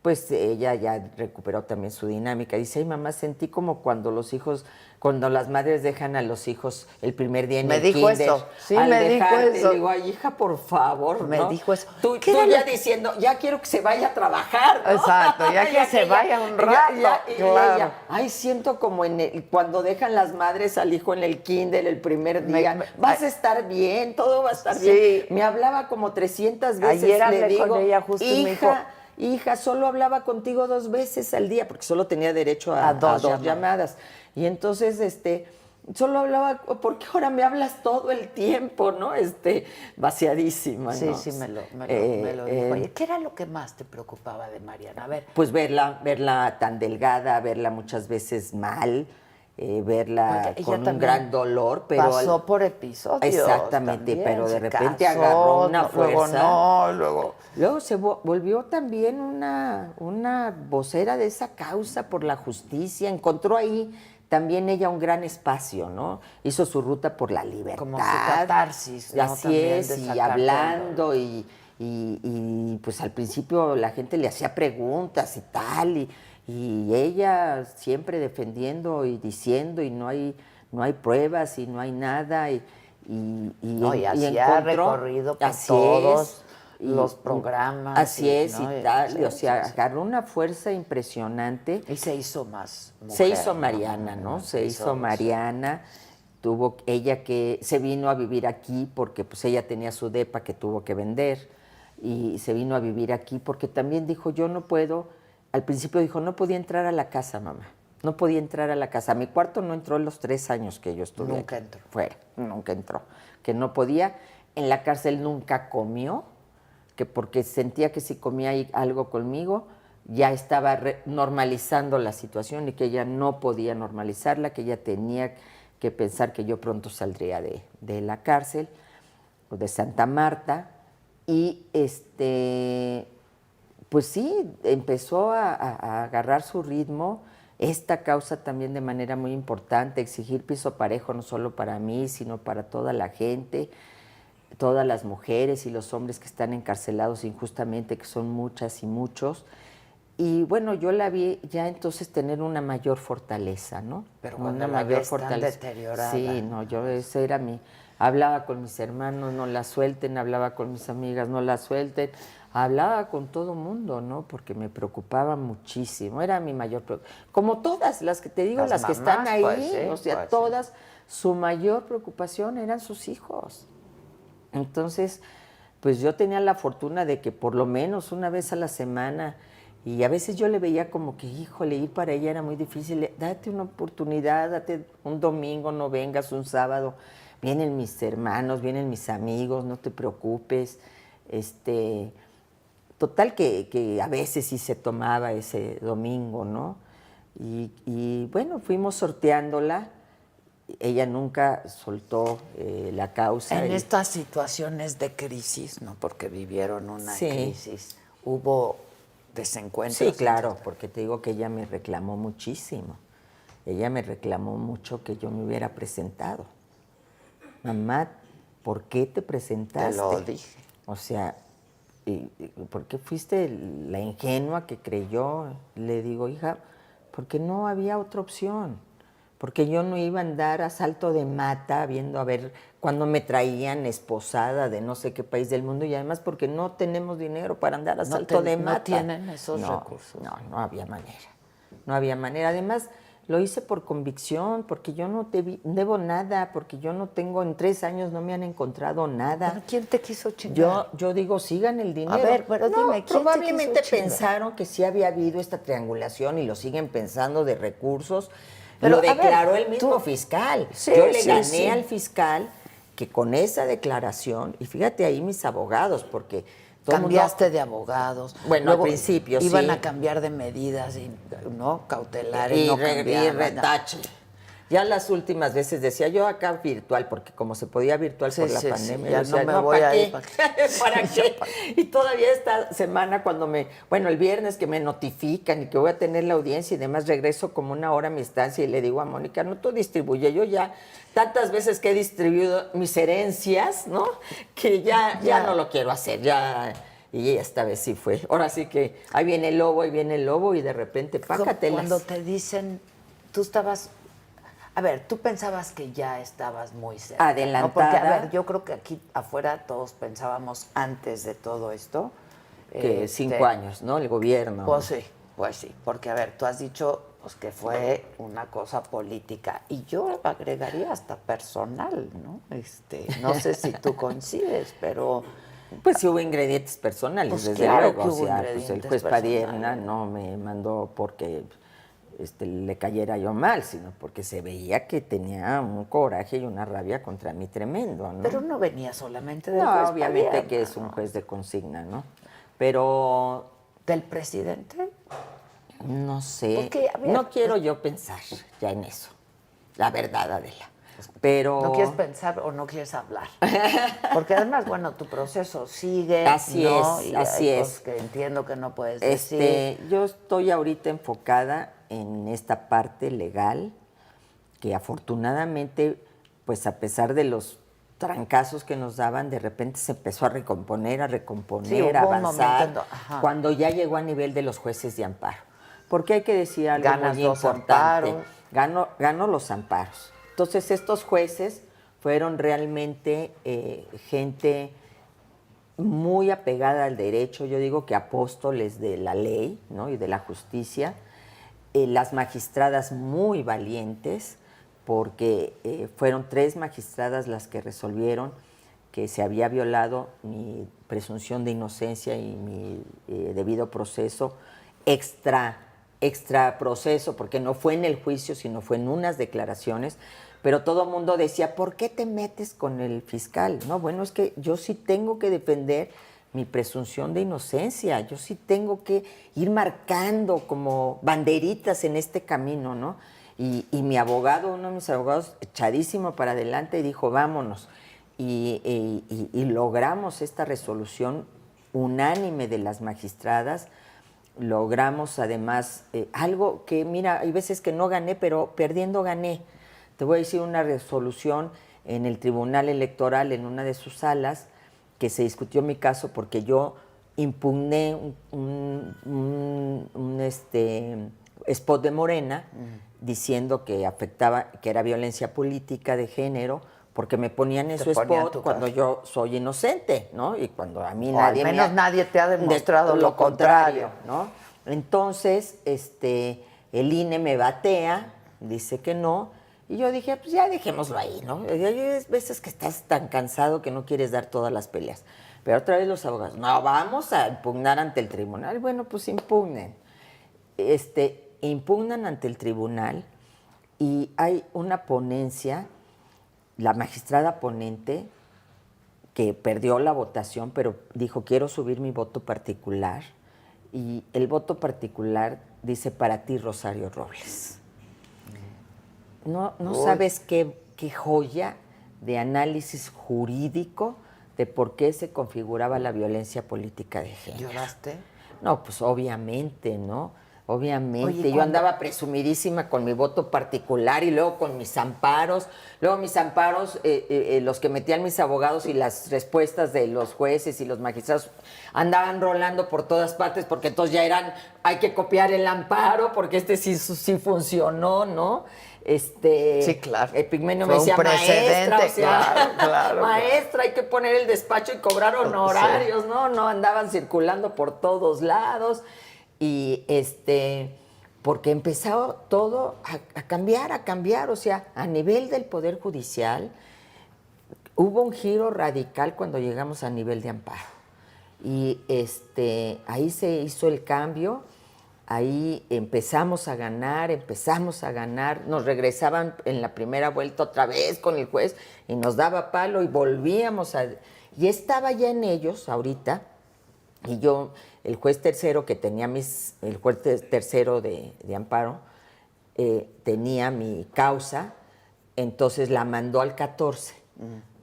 pues ella ya recuperó también su dinámica. Dice, ay, mamá, sentí como cuando los hijos, cuando las madres dejan a los hijos el primer día en Me el dijo kinder. eso, sí, al me dijo dejarte, eso. Le digo, ay, hija, por favor, Me ¿no? dijo eso. Tú ¿Qué era ya lo que- diciendo, ya quiero que se vaya a trabajar, ¿no? Exacto, ya que se vaya un rato, Y claro. ella, ay, siento como cuando dejan las madres al hijo en el kinder el primer día, vas a estar bien, todo va a estar Sí. bien. Me hablaba como 300 veces, Ayer le hablé digo, con ella justo y me dijo, hija, solo hablaba contigo 2 veces al día, porque solo tenía derecho a dos llamadas. Y entonces, solo hablaba, porque ahora me hablas todo el tiempo, ¿no? Vaciadísima, Sí, ¿no? sí, me lo dijo. Oye, ¿qué era lo que más te preocupaba de Mariana? A ver. Pues verla tan delgada, verla muchas veces mal, verla Porque ella con un también gran dolor, pero pasó por episodios. exactamente, también, pero de se repente casó, agarró una luego fuerza. luego. Luego se volvió también una vocera de esa causa por la justicia. Encontró ahí también ella un gran espacio, ¿no? Hizo su ruta por la libertad. Como su catarsis, ¿no? Así También es, de y sacar hablando, y pues al principio la gente le hacía preguntas y tal, y ella siempre defendiendo y diciendo, y no hay pruebas y no hay nada, y hacía recorrido por todos los programas. Así es, ¿no? y tal. Sí, O sea, sí. agarró una fuerza impresionante. Y se hizo más mujer, Se hizo Mariana, ¿no? Se hizo Mariana. Tuvo ella que se vino a vivir aquí porque pues ella tenía su depa que tuvo que vender, y se vino a vivir aquí porque también dijo, yo no puedo. Al principio dijo, no podía entrar a la casa, mamá. No podía entrar a la casa. A mi cuarto no entró en los 3 años que yo estuve Nunca aquí. entró. Fuera, nunca entró. Que no podía. En la cárcel nunca comió, que porque sentía que si comía algo conmigo, ya estaba normalizando la situación y que ella no podía normalizarla, que ella tenía que pensar que yo pronto saldría de la cárcel o de Santa Marta. Y pues sí, empezó a agarrar su ritmo. Esta causa también de manera muy importante, exigir piso parejo no solo para mí, sino para toda la gente, todas las mujeres y los hombres que están encarcelados injustamente, que son muchas y muchos. Y bueno, yo la vi ya entonces tener una mayor fortaleza, ¿no? Pero una cuando la ves tan deteriorada. Sí, no, ese era hablaba con mis hermanos, no la suelten, hablaba con mis amigas, no la suelten, hablaba con todo mundo, ¿no? Porque me preocupaba muchísimo, era mi mayor preocupación. Como todas las que te digo, las que están ahí, pues, sí, o sea, pues, todas, su mayor preocupación eran sus hijos. Entonces, pues yo tenía la fortuna de que por lo menos una vez a la semana, y a veces yo le veía como que, híjole, ir para ella era muy difícil. Date una oportunidad, date un domingo, no vengas un sábado. Vienen mis hermanos, vienen mis amigos, no te preocupes. Total que a veces sí se tomaba ese domingo, ¿no? Y bueno, fuimos sorteándola. Ella nunca soltó la causa. En estas situaciones de crisis, ¿no? Porque vivieron una Sí. crisis, hubo desencuentros. Sí, claro, porque te digo que ella me reclamó muchísimo. Ella me reclamó mucho que yo me hubiera presentado. Mamá, ¿por qué te presentaste? Te lo dije. O sea, ¿por qué fuiste la ingenua que creyó? Le digo, hija, porque no había otra opción. Porque yo no iba a andar a salto de mata viendo a ver cuándo me traían esposada de no sé qué país del mundo, y además porque no tenemos dinero para andar a salto de mata. No tienen esos recursos. No había manera. no había manera. Además, lo hice por convicción, porque yo no debo nada, porque yo no tengo, en 3 años no me han encontrado nada. ¿Pero quién te quiso chingar? Yo digo, sigan el dinero. A ver, pero no, dime, ¿quién probablemente te quiso chingar? pensaron que sí había habido esta triangulación y lo siguen pensando de recursos. Pero, Lo declaró ver, el mismo tú- fiscal. Sí, Yo le sí, gané sí. al fiscal que con esa declaración, y fíjate ahí mis abogados, porque todo el mundo- Cambiaste de abogados. Bueno, al principio, iban sí. a cambiar de medidas, ¿no? Cautelares, no y cambiaban. retache. Ya las últimas veces decía yo acá virtual, porque como se podía virtual Sí, por la sí, sí, pandemia, ya yo decía, no me voy ¿para a qué? ir, ¿para qué? ¿Para qué? Y todavía esta semana bueno, el viernes que me notifican y que voy a tener la audiencia y demás, regreso como 1 hora a mi estancia y le digo a Mónica, no, tú distribuye, yo ya tantas veces que he distribuido mis herencias, ¿no? Que ya no lo quiero hacer, ya. Y esta vez sí fue. Ahora sí que ahí viene el lobo y de repente, pácatelas. Cuando te dicen, tú estabas... A ver, tú pensabas que ya estabas muy cerca, ¿no? Adelantada. Porque, a ver, yo creo que aquí afuera todos pensábamos antes de todo esto... Que 5 años, ¿no? El gobierno. Pues sí, porque a ver, tú has dicho pues, que fue una cosa política y yo agregaría hasta personal, ¿no? No sé si tú coincides, pero Pues sí hubo ingredientes personales, Pues desde claro luego. que O hubo sea, pues el ingredientes juez Padierna personales. no me mandó porque le cayera yo mal, sino porque se veía que tenía un coraje y una rabia contra mí tremendo, ¿no? pero no venía solamente del no, juez obviamente Padierna, que es un ¿no? juez de consigna, ¿no? Pero ¿Del presidente? no sé, Porque, a ver, no quiero yo pensar ya en eso, la verdad, Adela. Pero ¿No quieres pensar o no quieres hablar? Porque además, bueno, tu proceso sigue, Así ¿no? es, Y así hay es. cosas que entiendo que no puedes decir. Yo estoy ahorita enfocada en esta parte legal, que afortunadamente, pues a pesar de los trancazos que nos daban, de repente se empezó a recomponer, Sí, hubo a un avanzar, momento ajá. cuando ya llegó a nivel de los jueces de amparo. Porque hay que decir algo Ganas muy 2 importante. amparos. Ganó los amparos. Entonces, estos jueces fueron realmente gente muy apegada al derecho, yo digo que apóstoles de la ley, ¿no? Y de la justicia, las magistradas muy valientes, porque fueron 3 magistradas las que resolvieron que se había violado mi presunción de inocencia y mi debido proceso, extra proceso, porque no fue en el juicio, sino fue en unas declaraciones. Pero todo el mundo decía, ¿por qué te metes con el fiscal? No, bueno, es que yo sí tengo que defender mi presunción de inocencia, yo sí tengo que ir marcando como banderitas en este camino, ¿no? Y mi abogado, uno de mis abogados, echadísimo para adelante, dijo, vámonos. Y logramos esta resolución unánime de las magistradas. Logramos además algo que, mira, hay veces que no gané, pero perdiendo gané. Te voy a decir una resolución en el Tribunal Electoral, en una de sus salas, que se discutió mi caso porque yo impugné un spot de Morena diciendo que afectaba, que era violencia política de género, porque me ponían en su spot cuando yo soy inocente, ¿no? Y cuando a mí nadie al menos nadie te ha demostrado lo lo contrario, ¿no? Entonces, el INE me batea, dice que no, y yo dije, pues ya dejémoslo ahí, ¿no? Y hay veces que estás tan cansado que no quieres dar todas las peleas. Pero otra vez los abogados, no, vamos a impugnar ante el tribunal. Bueno, pues impugnen. Impugnan ante el tribunal y hay una ponencia, la magistrada ponente, que perdió la votación, pero dijo, quiero subir mi voto particular. Y el voto particular dice, para ti, Rosario Robles. No sabes qué joya de análisis jurídico de por qué se configuraba la violencia política de género. ¿Lloraste? No, pues obviamente, ¿no? Obviamente. Oye, yo andaba presumidísima con mi voto particular y luego con mis amparos. Luego mis amparos, los que metían mis abogados y las respuestas de los jueces y los magistrados andaban rolando por todas partes porque entonces ya hay que copiar el amparo porque sí funcionó, ¿no? Sí, claro. El Pigmenio Fue me decía, un precedente, maestra, o sea, claro, maestra, hay que poner el despacho y cobrar honorarios, ¿no? No andaban circulando por todos lados. Y porque empezó todo a cambiar, o sea, a nivel del Poder Judicial hubo un giro radical cuando llegamos a nivel de amparo. Y ahí se hizo el cambio, ahí empezamos a ganar, nos regresaban en la primera vuelta otra vez con el juez y nos daba palo y volvíamos a... Y estaba ya en ellos ahorita, y yo, el juez tercero que tenía el juez tercero de amparo, tenía mi causa, entonces la mandó al 14,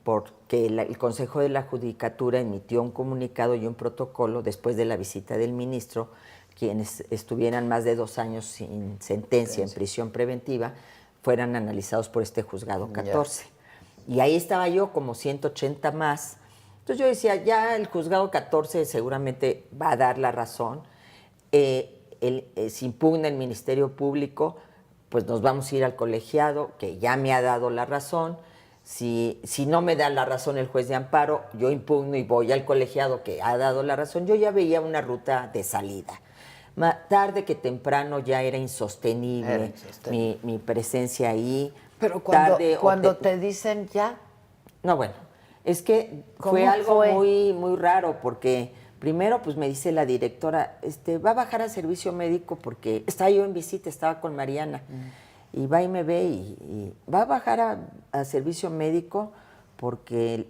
porque el Consejo de la Judicatura emitió un comunicado y un protocolo después de la visita del ministro, quienes estuvieran más de 2 años sin sentencia en prisión preventiva, fueran analizados por este juzgado 14. Y ahí estaba yo como 180 más. Entonces yo decía, ya el juzgado 14 seguramente va a dar la razón. Si impugna el Ministerio Público, pues nos vamos a ir al colegiado, que ya me ha dado la razón. Si no me da la razón el juez de amparo, yo impugno y voy al colegiado que ha dado la razón. Yo ya veía una ruta de salida. Tarde que temprano ya era insostenible, mi presencia ahí. Pero cuando te dicen ya... No, bueno, es que fue algo muy, muy raro, porque primero pues me dice la directora, va a bajar a servicio médico porque estaba yo en visita, estaba con Mariana. Y va y me ve y va a bajar a servicio médico porque,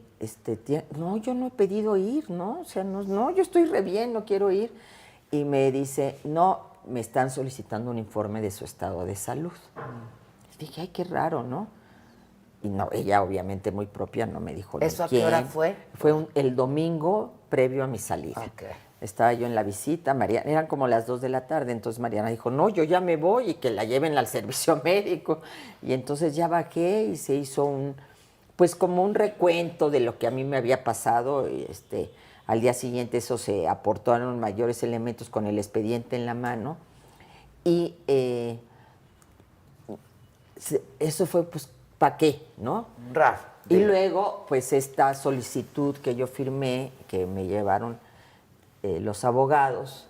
no, yo no he pedido ir, ¿no? O sea, no, yo estoy re bien, no quiero ir. Y me dice, no, me están solicitando un informe de su estado de salud. Dije, ay, qué raro, ¿no? Y no, ella obviamente muy propia no me dijo ¿Eso a qué hora fue? Fue el domingo previo a mi salida. Okay. Estaba yo en la visita, Mariana, eran como las 2 de la tarde, entonces Mariana dijo, no, yo ya me voy y que la lleven al servicio médico. Y entonces ya bajé y se hizo pues como un recuento de lo que a mí me había pasado. Y al día siguiente eso se aportaron mayores elementos con el expediente en la mano. Y eso fue, pues, ¿para qué, no? Raro. Y luego, pues, esta solicitud que yo firmé, que me llevaron los abogados,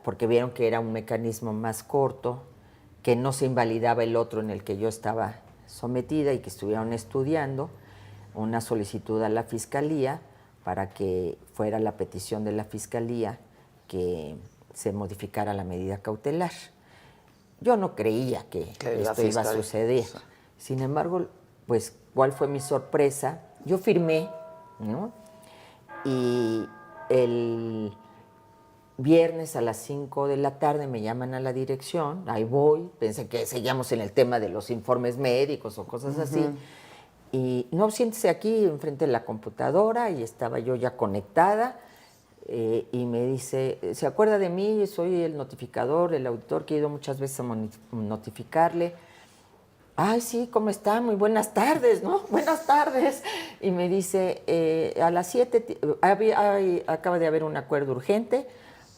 porque vieron que era un mecanismo más corto, que no se invalidaba el otro en el que yo estaba sometida y que estuvieron estudiando, una solicitud a la Fiscalía para que fuera la petición de la Fiscalía que se modificara la medida cautelar. Yo no creía que esto iba a suceder. Sin embargo, pues, ¿cuál fue mi sorpresa? Yo firmé, ¿no? Y el viernes a las 5 de la tarde me llaman a la dirección, ahí voy, pensé que seguíamos en el tema de los informes médicos o cosas así. Y no, siéntese aquí enfrente de la computadora, y estaba yo ya conectada. Y me dice, ¿se acuerda de mí? Soy el notificador, el auditor que he ido muchas veces a notificarle. Ay, sí, ¿cómo está? Muy buenas tardes, ¿no? Buenas tardes. Y me dice, a las 7, acaba de haber un acuerdo urgente,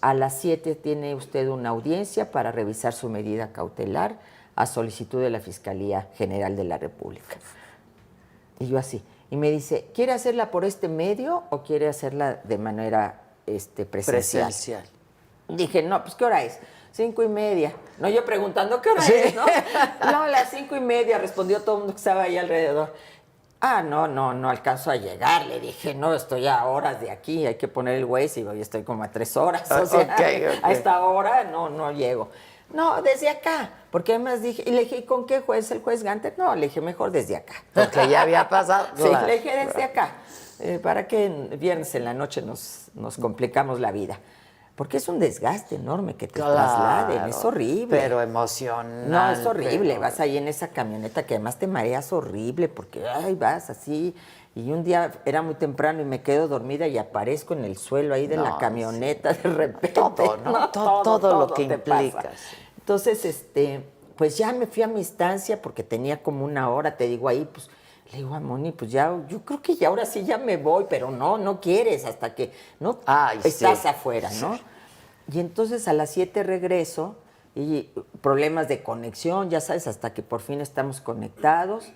a las 7 tiene usted una audiencia para revisar su medida cautelar a solicitud de la Fiscalía General de la República. Y yo así. Y me dice, ¿quiere hacerla por este medio o quiere hacerla de manera presencial? Dije, no, pues ¿qué hora es? 5:30. No, yo preguntando, ¿qué hora es, no? No, las 5:30, respondió todo el mundo que estaba ahí alrededor. Ah, no alcanzo a llegar. Le dije, no, estoy a horas de aquí, hay que poner el Waze y hoy estoy como a 3 horas. O sea, a esta hora no llego. No, desde acá, porque además dije, y le dije, ¿con qué juez? ¿El juez Ganter? No, le dije, mejor desde acá. Porque ya había pasado. Sí, le dije, desde acá. Para que viernes en la noche nos complicamos la vida. Porque es un desgaste enorme que te trasladen, es horrible. Pero emocional. No, es horrible, vas ahí en esa camioneta que además te mareas horrible porque vas así. Y un día era muy temprano y me quedo dormida y aparezco en el suelo ahí de la camioneta de repente. Todo, ¿no? Todo lo que implica. Entonces, pues ya me fui a mi instancia porque tenía como 1 hora, te digo ahí, pues le digo a Moni, pues ya, yo creo que ya ahora sí ya me voy, pero no quieres hasta que no estás afuera, ¿no? Y entonces a las 7 regreso y problemas de conexión, ya sabes, hasta que por fin estamos conectados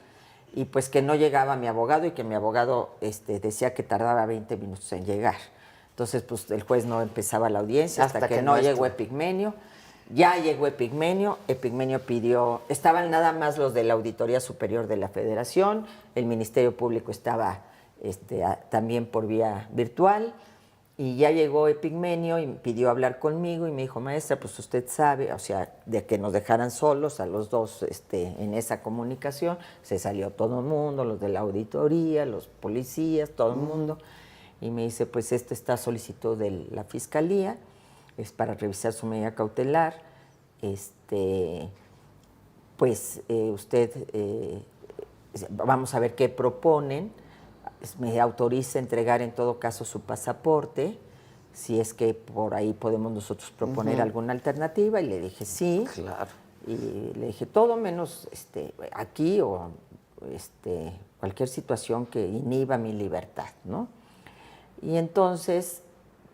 y pues que no llegaba mi abogado y que mi abogado decía que tardaba 20 minutos en llegar. Entonces, pues el juez no empezaba la audiencia hasta que no llegó Epigmenio. Ya llegó Epigmenio pidió, estaban nada más los de la Auditoría Superior de la Federación, el Ministerio Público estaba también por vía virtual, y ya llegó Epigmenio y pidió hablar conmigo y me dijo, maestra, pues usted sabe, o sea, de que nos dejaran solos a los dos en esa comunicación, se salió todo el mundo, los de la auditoría, los policías, todo el mundo, y me dice, pues está solicitud de la Fiscalía, es para revisar su medida cautelar, pues usted, vamos a ver qué proponen, me autoriza a entregar en todo caso su pasaporte, si es que por ahí podemos nosotros proponer alguna alternativa, y le dije sí. Claro. Y le dije todo menos aquí o cualquier situación que inhiba mi libertad, ¿no? Y entonces,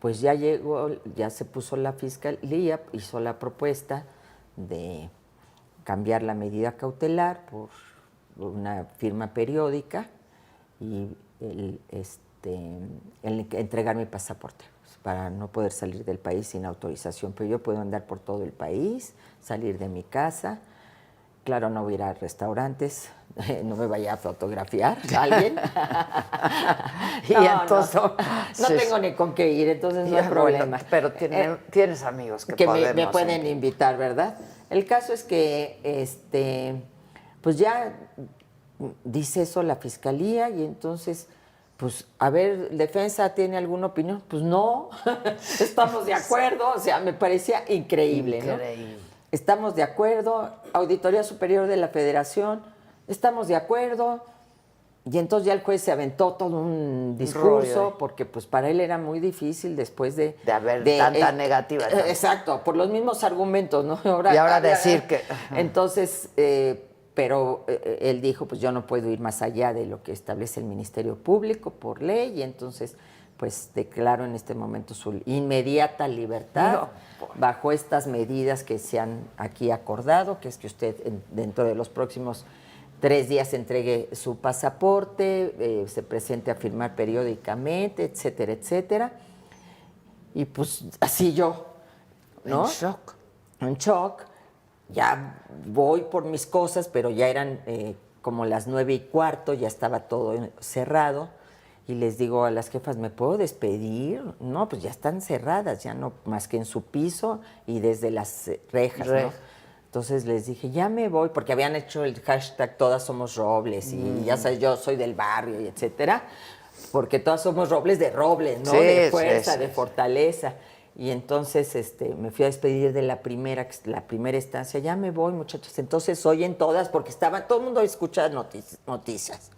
pues ya llegó, ya se puso la Fiscalía, hizo la propuesta de cambiar la medida cautelar por una firma periódica y entregar mi pasaporte para no poder salir del país sin autorización. Pero yo puedo andar por todo el país, salir de mi casa. Claro, no voy a ir a restaurantes, no me vaya a fotografiar a alguien. Entonces no tengo ni con qué ir, entonces no hay problema. Bueno, pero tienes amigos que me pueden invitar, ¿verdad? El caso es que, pues ya dice eso la Fiscalía y entonces, pues, a ver, ¿defensa tiene alguna opinión? Pues no, estamos de acuerdo, o sea, me parecía increíble, ¿no? Estamos de acuerdo, Auditoría Superior de la Federación, estamos de acuerdo, y entonces ya el juez se aventó todo un discurso, porque pues para él era muy difícil después de haber tanta negativa. Exacto, por los mismos argumentos, ¿no? Y ahora decir que... Entonces, pero él dijo, pues yo no puedo ir más allá de lo que establece el Ministerio Público por ley, y entonces pues declaro en este momento su inmediata libertad bajo estas medidas que se han aquí acordado, que es que usted dentro de los próximos 3 días entregue su pasaporte, se presente a firmar periódicamente, etcétera, etcétera. Y pues así yo, ¿no? En shock. Ya voy por mis cosas, pero ya eran como las 9:15, ya estaba todo cerrado. Y les digo a las jefas, ¿me puedo despedir? No, pues ya están cerradas, ya no más que en su piso y desde las rejas, ¿no? Entonces les dije, ya me voy, porque habían hecho el hashtag Todas Somos Robles, y ya sabes, yo soy del barrio, y etcétera, porque todas somos robles de robles, ¿no? Sí, de fuerza, de fortaleza. Y entonces me fui a despedir de la primera estancia, ya me voy, muchachos. Entonces oyen todas, porque todo el mundo escucha noticias.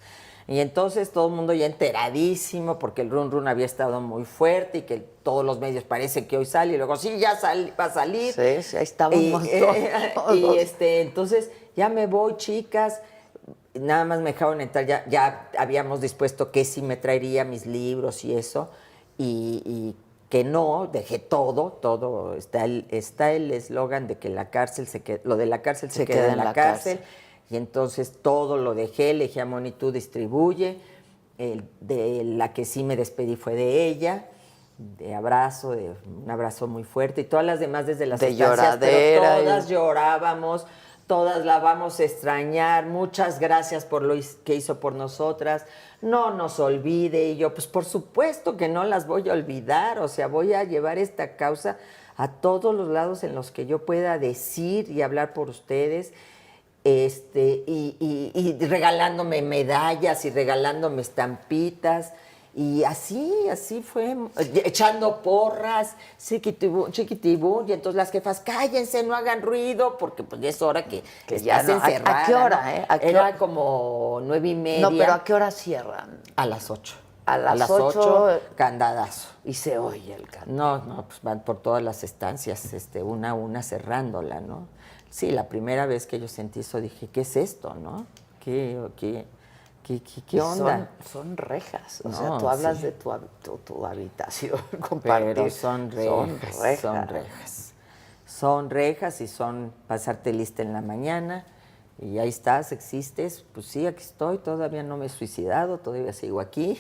Y entonces todo el mundo ya enteradísimo, porque el run run había estado muy fuerte y que todos los medios parece que hoy sale, y luego sí, ya va a salir. Sí, ahí estábamos todos. Y entonces ya me voy, chicas. Nada más me dejaron entrar, ya habíamos dispuesto que sí me traería mis libros y eso, y que no, dejé todo, está el eslogan de que lo de la cárcel se queda en la cárcel. Y entonces todo lo dejé, le dije a Moni, tú distribuye. De la que sí me despedí fue de ella, un abrazo muy fuerte. Y todas las demás desde las estancias, pero todas llorábamos, todas la vamos a extrañar. Muchas gracias por lo que hizo por nosotras. No nos olvide. Y yo, pues por supuesto que no las voy a olvidar. O sea, voy a llevar esta causa a todos los lados en los que yo pueda decir y hablar por ustedes. Y regalándome medallas y regalándome estampitas, y así fue, echando porras, chiquitibú, y entonces las jefas, cállense, no hagan ruido, porque pues ya es hora que estás encerrada. ¿A qué hora? ¿No? Era como 9:30. No, pero ¿a qué hora cierran? A las 8. A las 8, candadazo. Y se oye el candado. No, pues van por todas las estancias, una a una cerrándola, ¿no? Sí, la primera vez que yo sentí eso dije, ¿qué es esto, no? ¿Qué onda? Son rejas, o sea, tú hablas de tu habitación compartida. Pero son rejas. Son rejas y son pasarte lista en la mañana y ahí estás, existes. Pues sí, aquí estoy, todavía no me he suicidado, todavía sigo aquí.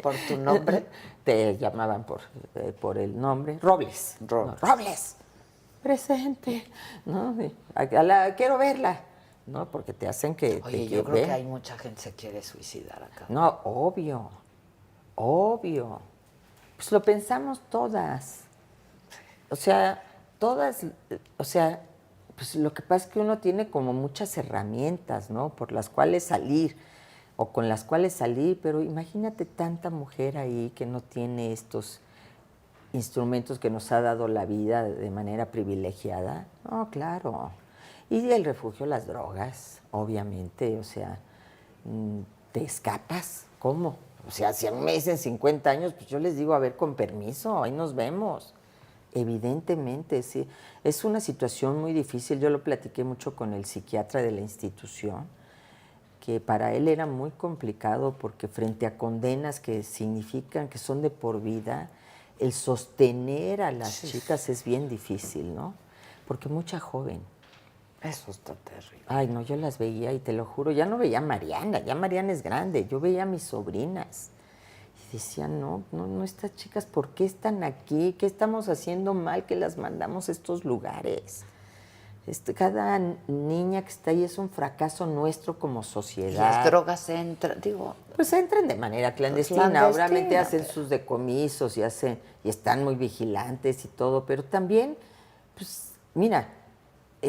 ¿Por tu nombre? Te llamaban por el nombre. Robles. No, Robles. presente, ¿no? Quiero verla, ¿no? Porque te hacen que Oye, te yo creo vean. que hay mucha gente que se quiere suicidar acá. No, obvio, obvio. Pues lo pensamos todas. O sea, todas, o sea, pues lo que pasa es que uno tiene como muchas herramientas, ¿no? Por las cuales salir o con las cuales salir, pero imagínate tanta mujer ahí que no tiene estos instrumentos que nos ha dado la vida de manera privilegiada. No, claro. Y el refugio, las drogas, obviamente, o sea, te escapas. ¿Cómo? O sea, si a mí me dicen 50 años, pues yo les digo, a ver, con permiso, ahí nos vemos. Evidentemente, sí. Es una situación muy difícil. Yo lo platiqué mucho con el psiquiatra de la institución, que para él era muy complicado porque frente a condenas que significan que son de por vida, el sostener a las chicas es bien difícil, ¿no? Porque mucha joven. Eso está terrible. Ay, no, yo las veía y te lo juro, ya no veía a Mariana, ya Mariana es grande, yo veía a mis sobrinas. Y decía, no, estas chicas, ¿por qué están aquí? ¿Qué estamos haciendo mal que las mandamos a estos lugares? Cada niña que está ahí es un fracaso nuestro como sociedad. Y las drogas entran, digo... Pues entran de manera clandestina, obviamente hacen sus decomisos y están muy vigilantes y todo, pero también, pues, mira,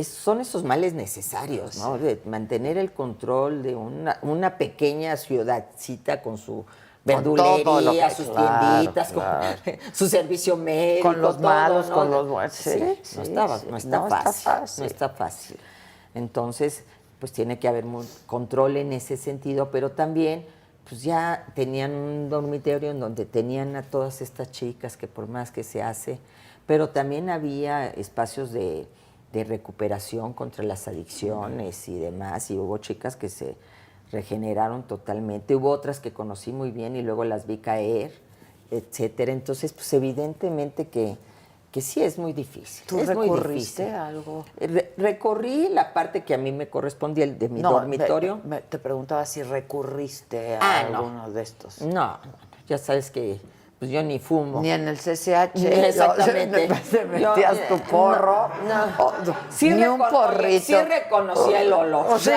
son esos males necesarios, ¿no? De mantener el control de una pequeña ciudadcita con su verdulería, sus tienditas, claro. con su servicio médico, con los todo, malos, ¿no? con los buenos. Sí, No está fácil. Entonces, pues tiene que haber control en ese sentido, pero también, pues ya tenían un dormitorio en donde tenían a todas estas chicas que por más que se hace, pero también había espacios de recuperación contra las adicciones y demás, y hubo chicas que se regeneraron totalmente, hubo otras que conocí muy bien y luego las vi caer, etcétera. Entonces, pues evidentemente que sí es muy difícil. ¿Tú recurriste a algo? Recorrí la parte que a mí me correspondía, de mi dormitorio. Te preguntaba si recurriste a alguno de estos. No, ya sabes que pues yo ni fumo. Ni en el CCH. Exactamente. Te metías tu porro. No. Ni un porrito. Sí reconocía el olor. Sí.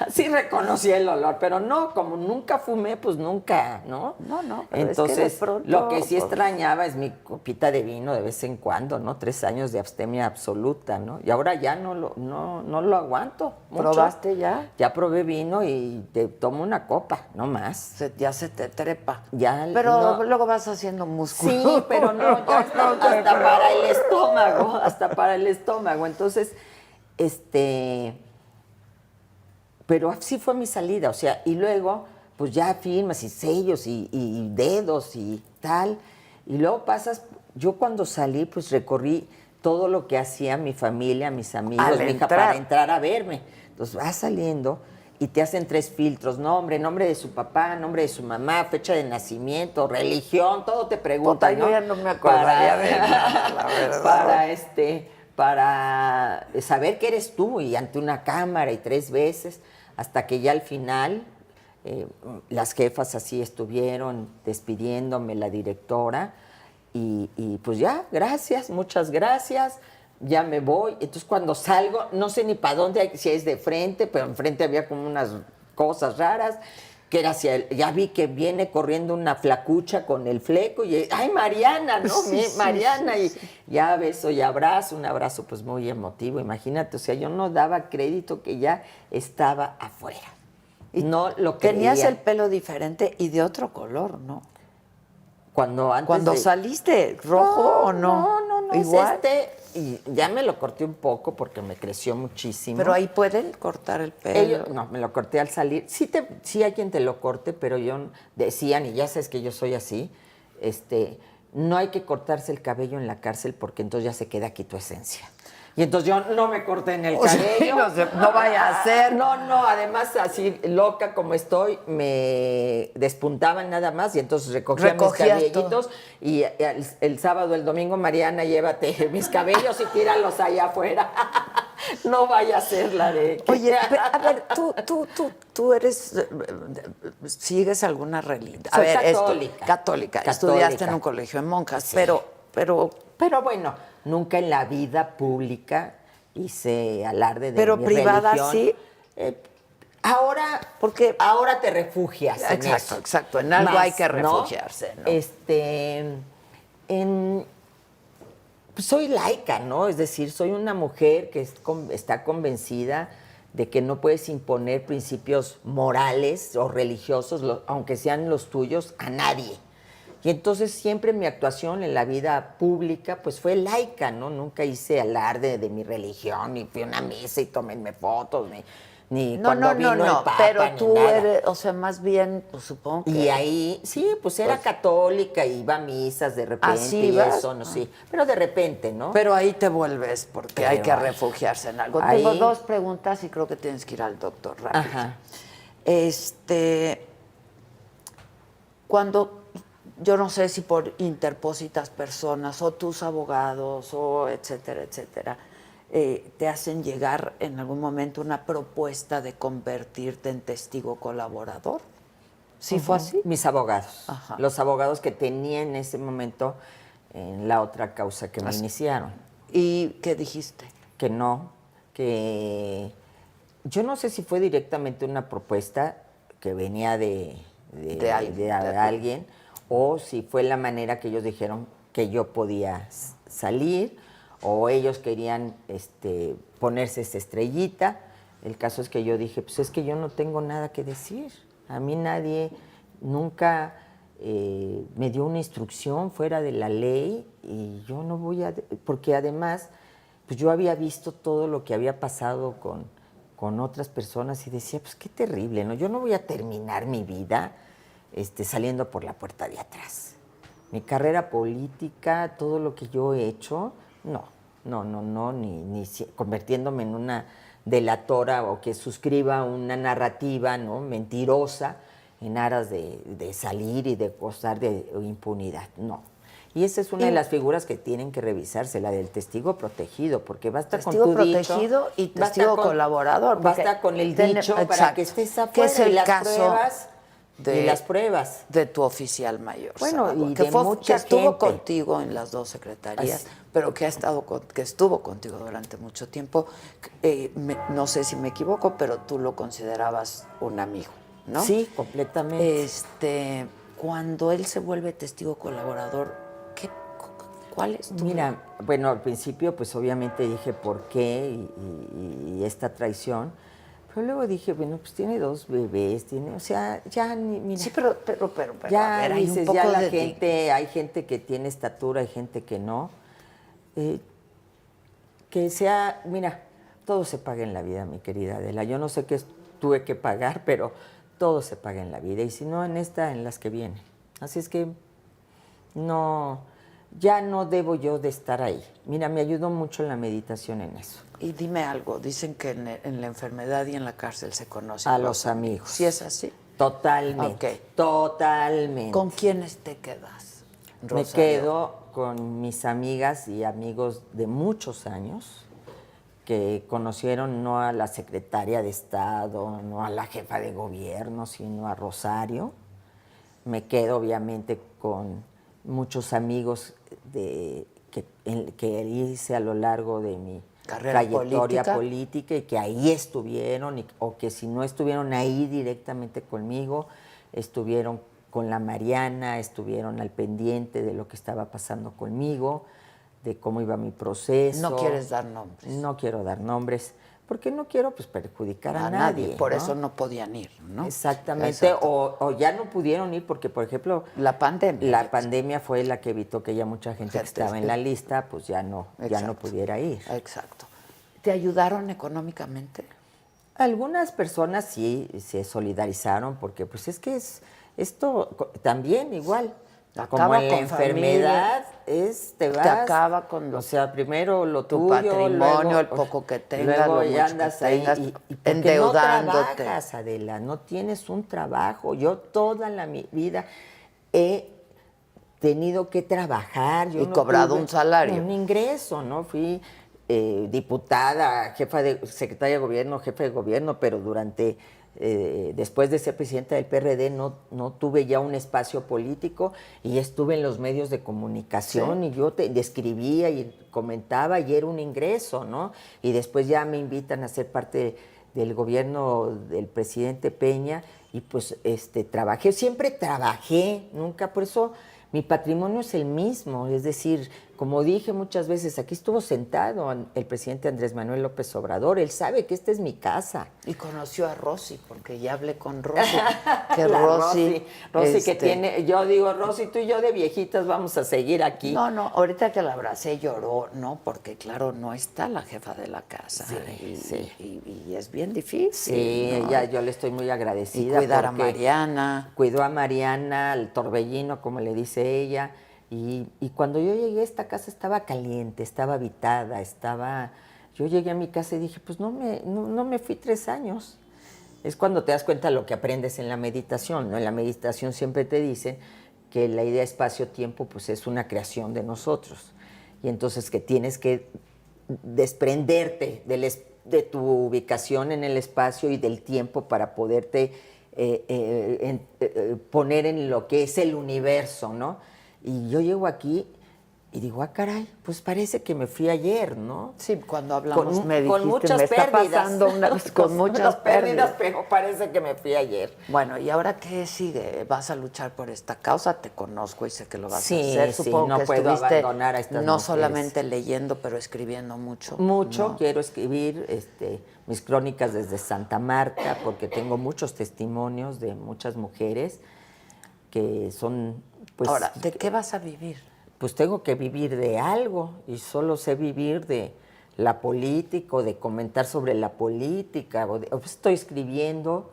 Sí reconocía el olor, pero no, como nunca fumé, pues nunca, ¿no? No. Entonces, es que de pronto, lo que sí extrañaba es mi copita de vino de vez en cuando, ¿no? 3 años de abstemia absoluta, ¿no? Y ahora ya no lo aguanto mucho. ¿Probaste ya? Ya probé vino y te tomo una copa, no más. Ya se te trepa. Ya, pero luego vas haciendo músculo. Sí, pero no, ya hasta para el estómago, hasta para el estómago. Entonces, pero así fue mi salida, o sea, y luego, pues ya firmas y sellos y dedos y tal, y luego pasas, yo cuando salí, pues recorrí todo lo que hacía mi familia, mis amigos, mi hija, para entrar a verme. Entonces vas saliendo y te hacen 3 filtros, nombre de su papá, nombre de su mamá, fecha de nacimiento, religión, todo te preguntan, ¿no? Yo ya no me acordaría de nada, la verdad. Para saber que eres tú y ante una cámara y 3 veces, hasta que ya al final las jefas así estuvieron despidiéndome, la directora, y pues ya, gracias, muchas gracias, ya me voy. Entonces cuando salgo, no sé ni para dónde, si es de frente, pero enfrente había como unas cosas raras, que era ya vi que viene corriendo una flacucha con el fleco, y ¡ay, Mariana! ¿No? Mariana, y ya beso y abrazo, un abrazo pues muy emotivo, imagínate, o sea, yo no daba crédito que ya estaba afuera. Y no lo creía. Tenías el pelo diferente y de otro color, ¿no? Cuando saliste, ¿rojo o no? No, igual. Y ya me lo corté un poco porque me creció muchísimo. Pero ahí pueden cortar el pelo. No, me lo corté al salir. Sí hay quien te lo corte, pero decían, y ya sabes que yo soy así, no hay que cortarse el cabello en la cárcel porque entonces ya se queda aquí tu esencia. Y entonces yo no me corté en el cabello. No vaya a ser. No, además así loca como estoy, me despuntaban nada más y entonces recogía mis cabellitos y el sábado, el domingo, Mariana, llévate mis cabellos y tíralos allá afuera. No vaya a ser la de... Oye, a ver, tú eres... ¿Sigues alguna religión? Soy católica. Católica. Estudiaste en un colegio de monjas, sí. pero Pero bueno, nunca en la vida pública hice alarde de Pero mi privada religión. sí. Ahora, Porque ahora te refugias en exacto, eso. exacto. En algo Más, hay que ¿no? refugiarse, ¿no? Pues soy laica, ¿no? Es decir, soy una mujer que está convencida de que no puedes imponer principios morales o religiosos, aunque sean los tuyos, a nadie. Y entonces siempre mi actuación en la vida pública pues fue laica, ¿no? Nunca hice alarde de mi religión, ni fui a una misa y tómenme fotos, ni cuando vino el Papa, pero ni tú nada. eres, o sea, más bien, pues supongo que... Y ahí, sí, pues era católica, iba a misas de repente ¿Así y vas? eso, no sé. Pero de repente, ¿no? Pero ahí te vuelves porque Pero hay que ahí- refugiarse en algo. ahí- Tengo dos preguntas y creo que tienes que ir al doctor rápido. Ajá. Cuando, yo no sé si por interpósitas personas o tus abogados o etcétera, etcétera, te hacen llegar en algún momento una propuesta de convertirte en testigo colaborador. ¿Sí fue así? Mis abogados. Ajá. Los abogados que tenía en ese momento en la otra causa que me iniciaron. ¿Y qué dijiste? Que no, que yo no sé si fue directamente una propuesta que venía de alguien o si fue la manera que ellos dijeron que yo podía salir o ellos querían ponerse esa estrellita. El caso es que yo dije, pues es que yo no tengo nada que decir. A mí nadie nunca me dio una instrucción fuera de la ley y yo no voy a... Porque además, pues yo había visto todo lo que había pasado con otras personas y decía, pues qué terrible, ¿no? Yo no voy a terminar mi vida saliendo por la puerta de atrás. Mi carrera política, todo lo que yo he hecho, ni convirtiéndome en una delatora o que suscriba una narrativa, ¿no? Mentirosa en aras de salir y de gozar de impunidad, no. Y esa es una de las figuras que tienen que revisarse, la del testigo protegido, porque basta con tu dicho. Testigo protegido y testigo colaborador. Basta con el dicho para que estés afuera. ¿Qué es el y las caso pruebas de, y las pruebas de tu oficial mayor? Bueno, Salvador, y que de mucha que estuvo gente. contigo en las dos secretarías, pero que estuvo contigo durante mucho tiempo. No sé si me equivoco, pero tú lo considerabas un amigo, ¿no? Sí, completamente. Cuando él se vuelve testigo colaborador, ¿cuál es tu... Mira, bueno, al principio pues obviamente dije por qué y esta traición, pero luego dije, bueno, pues tiene 2 bebés, o sea, ya ni, mira. Sí, pero ya a ver, hay dices, un poco ya la de gente, hay gente que tiene estatura, hay gente que no. Que sea, mira, todo se paga en la vida, mi querida Adela. Yo no sé qué tuve que pagar, pero todo se paga en la vida. Y si no, en las que vienen. Así es que no, ya no debo yo de estar ahí. Mira, me ayudó mucho la meditación en eso. Y dime algo, dicen que en la enfermedad y en la cárcel se conocen a los amigos. ¿Sí es así? Totalmente, Okay. Totalmente. ¿Con quiénes te quedas, Rosario? Me quedo con mis amigas y amigos de muchos años que conocieron no a la secretaria de Estado, no a la jefa de gobierno, sino a Rosario. Me quedo obviamente con muchos amigos que hice a lo largo de mi trayectoria política y que ahí estuvieron, o que si no estuvieron ahí directamente conmigo, estuvieron con la Mariana, estuvieron al pendiente de lo que estaba pasando conmigo, de cómo iba mi proceso. No quieres dar nombres. No quiero dar nombres, porque no quiero pues perjudicar a nadie. Por ¿no? eso no podían ir, ¿no? Exactamente, o ya no pudieron ir porque, por ejemplo, la pandemia. La pandemia fue la que evitó que ya mucha gente que estaba en la lista, pues ya no pudiera ir. Exacto. ¿Te ayudaron económicamente? Algunas personas sí se solidarizaron, porque pues es que esto también igual. Como en la enfermedad te acaba con o sea, primero tu tuyo, patrimonio, luego, el poco que tengas, luego lo ya mucho andas que ahí tengas, y endeudándote. No trabajas, Adela, no tienes un trabajo. Yo toda mi vida he tenido que trabajar. Yo y no cobrado tuve un salario. Un ingreso, ¿no? Fui diputada, secretaria de gobierno, jefe de gobierno, pero durante después de ser presidenta del PRD, no tuve ya un espacio político y estuve en los medios de comunicación, Sí. y yo escribía y comentaba y era un ingreso, ¿no? Y después ya me invitan a ser parte del gobierno del presidente Peña y pues siempre trabajé, nunca, por eso mi patrimonio es el mismo, es decir, como dije muchas veces, aquí estuvo sentado el presidente Andrés Manuel López Obrador, él sabe que esta es mi casa. Y conoció a Rosy, porque ya hablé con Rosy. Que La Rosy, que tiene, yo digo, Rosy, tú y yo de viejitas vamos a seguir aquí. No, ahorita que la abracé lloró, ¿no? Porque claro, no está la jefa de la casa. Sí, y es bien difícil. Sí, ¿no? yo le estoy muy agradecida. Y cuidar a porque Mariana. Cuidó a Mariana, al torbellino, como le dice ella. Y cuando yo llegué, esta casa estaba caliente, estaba habitada, Yo llegué a mi casa y dije, pues no me fui 3 años. Es cuando te das cuenta de lo que aprendes en la meditación, ¿no? En la meditación siempre te dicen que la idea espacio-tiempo pues es una creación de nosotros. Y entonces que tienes que desprenderte de tu ubicación en el espacio y del tiempo para poderte poner en lo que es el universo, ¿no? Y yo llego aquí y digo, caray, pues parece que me fui ayer, ¿no? Sí, cuando hablamos me dijiste, con muchas me está pérdidas. pasando con muchas pérdidas. Pero parece que me fui ayer. Bueno, ¿y ahora qué sigue? ¿Vas a luchar por esta causa? Te conozco y sé que lo vas a Sí, hacer. sí, Supongo no que puedo estuviste abandonar a estas no mujeres. solamente leyendo, pero escribiendo mucho. Mucho, ¿no? quiero escribir mis crónicas desde Santa Marta, porque tengo muchos testimonios de muchas mujeres que son, pues... Ahora, ¿de qué vas a vivir? Pues tengo que vivir de algo y solo sé vivir de la política o de comentar sobre la política. Estoy escribiendo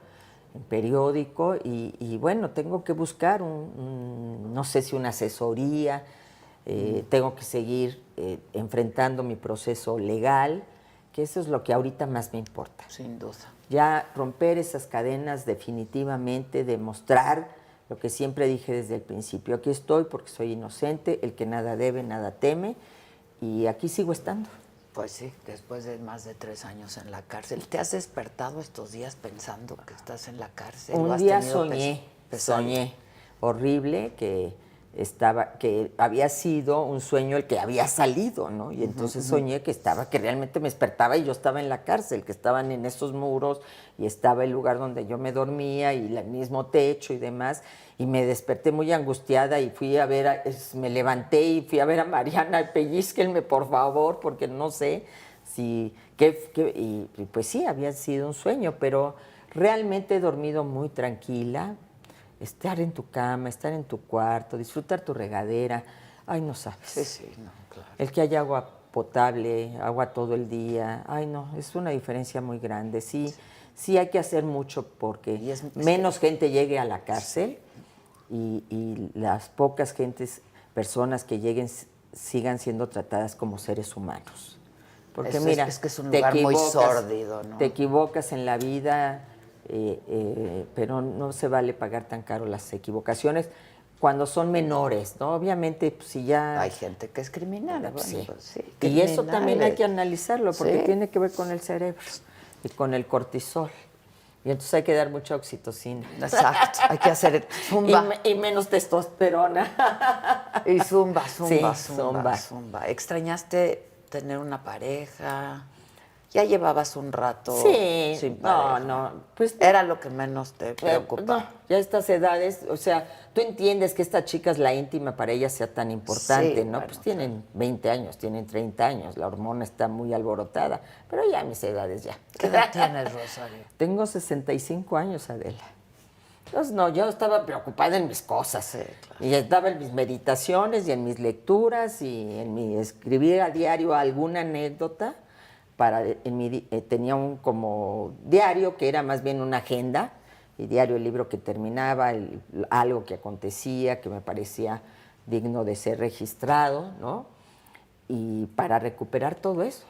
en periódico y bueno, tengo que buscar no sé si una asesoría, tengo que seguir enfrentando mi proceso legal, que eso es lo que ahorita más me importa. Sin duda. Ya romper esas cadenas definitivamente, demostrar lo que siempre dije desde el principio. Aquí estoy porque soy inocente, el que nada debe, nada teme, y aquí sigo estando. Pues sí, después de más de 3 años en la cárcel. ¿Te has despertado estos días pensando que estás en la cárcel? Un día soñé horrible que había sido un sueño el que había salido, ¿no? Y entonces soñé que realmente me despertaba y yo estaba en la cárcel, que estaban en esos muros y estaba el lugar donde yo me dormía y el mismo techo y demás, y me desperté muy angustiada y fui a ver, me levanté y fui a ver a Mariana, pellizquenme por favor, porque no sé si, y pues sí, había sido un sueño, pero realmente he dormido muy tranquila. Estar en tu cama, estar en tu cuarto, disfrutar tu regadera. Ay, no sabes. Sí, no, claro. El que haya agua potable, agua todo el día. Ay, no, es una diferencia muy grande. Sí hay que hacer mucho porque menos gente llegue a la cárcel y las pocas personas que lleguen sigan siendo tratadas como seres humanos. Porque mira, es que es un lugar muy sórdido, ¿no? Te equivocas en la vida. Pero no se vale pagar tan caro las equivocaciones cuando son menores, ¿no? Obviamente, pues, si ya... Hay gente que es criminal. Bueno, sí. Pues, sí, y eso también hay que analizarlo, porque tiene que ver con el cerebro y con el cortisol. Y entonces hay que dar mucha oxitocina. Exacto, hay que hacer zumba. Y menos testosterona. Y zumba. ¿Extrañaste tener una pareja? Ya llevabas un rato sin pareja. Pues era lo que menos te preocupaba. Ya estas edades, o sea, tú entiendes que esta chica es la íntima para ella sea tan importante, sí, ¿no? Bueno, pues tienen 20 años, tienen 30 años, la hormona está muy alborotada, pero ya a mis edades ya. ¿Qué edad tienes, Rosario? Tengo 65 años, Adela. Entonces, no, yo estaba preocupada en mis cosas. Sí, claro. Y estaba en mis meditaciones y en mis lecturas y en mi escribir a diario alguna anécdota. Tenía un como diario que era más bien una agenda, y diario el libro que terminaba, algo que acontecía que me parecía digno de ser registrado, ¿no? Y para recuperar todo eso,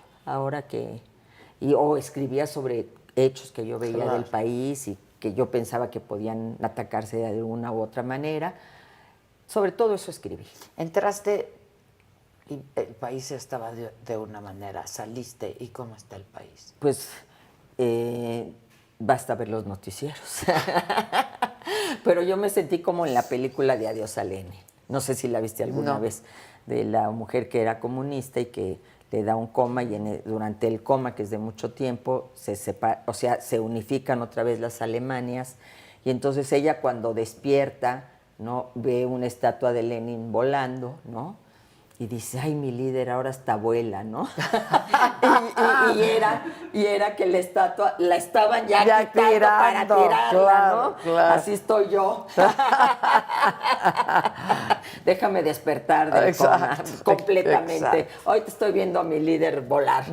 o escribía sobre hechos que yo veía del país y que yo pensaba que podían atacarse de alguna u otra manera. Sobre todo eso escribí. Entraste y el país estaba de una manera, saliste, ¿y cómo está el país? Pues basta ver los noticieros. Pero yo me sentí como en la película de Adiós a Lenin. No sé si la viste alguna vez, de la mujer que era comunista y que le da un coma y durante el coma, que es de mucho tiempo, se unifican otra vez las Alemanias y entonces ella cuando despierta, ¿no? Ve una estatua de Lenin volando, ¿no? Y dice, ay, mi líder ahora está abuela, ¿no? y era que la estatua la estaban ya quitando para tirarla, claro, ¿no? Claro. Así estoy yo. Déjame despertar del coma completamente. Exacto. Hoy te estoy viendo a mi líder volar.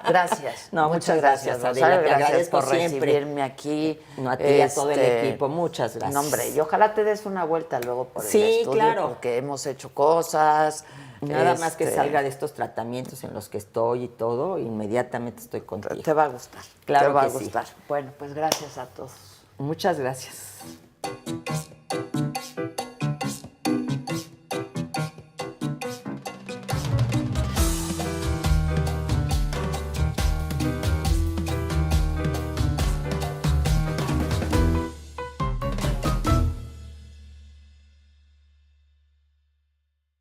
Gracias. No, muchas gracias, Adela. Te agradezco por siempre. recibirme aquí. No, a ti y a todo el equipo. Muchas gracias. No, hombre, y ojalá te des una vuelta luego por el estudio. Claro. Porque hemos hecho cosas. Nada más que salga de estos tratamientos en los que estoy y todo, inmediatamente estoy contigo. Te va a gustar. Claro te va que a gustar. Sí. Bueno, pues gracias a todos. Muchas gracias.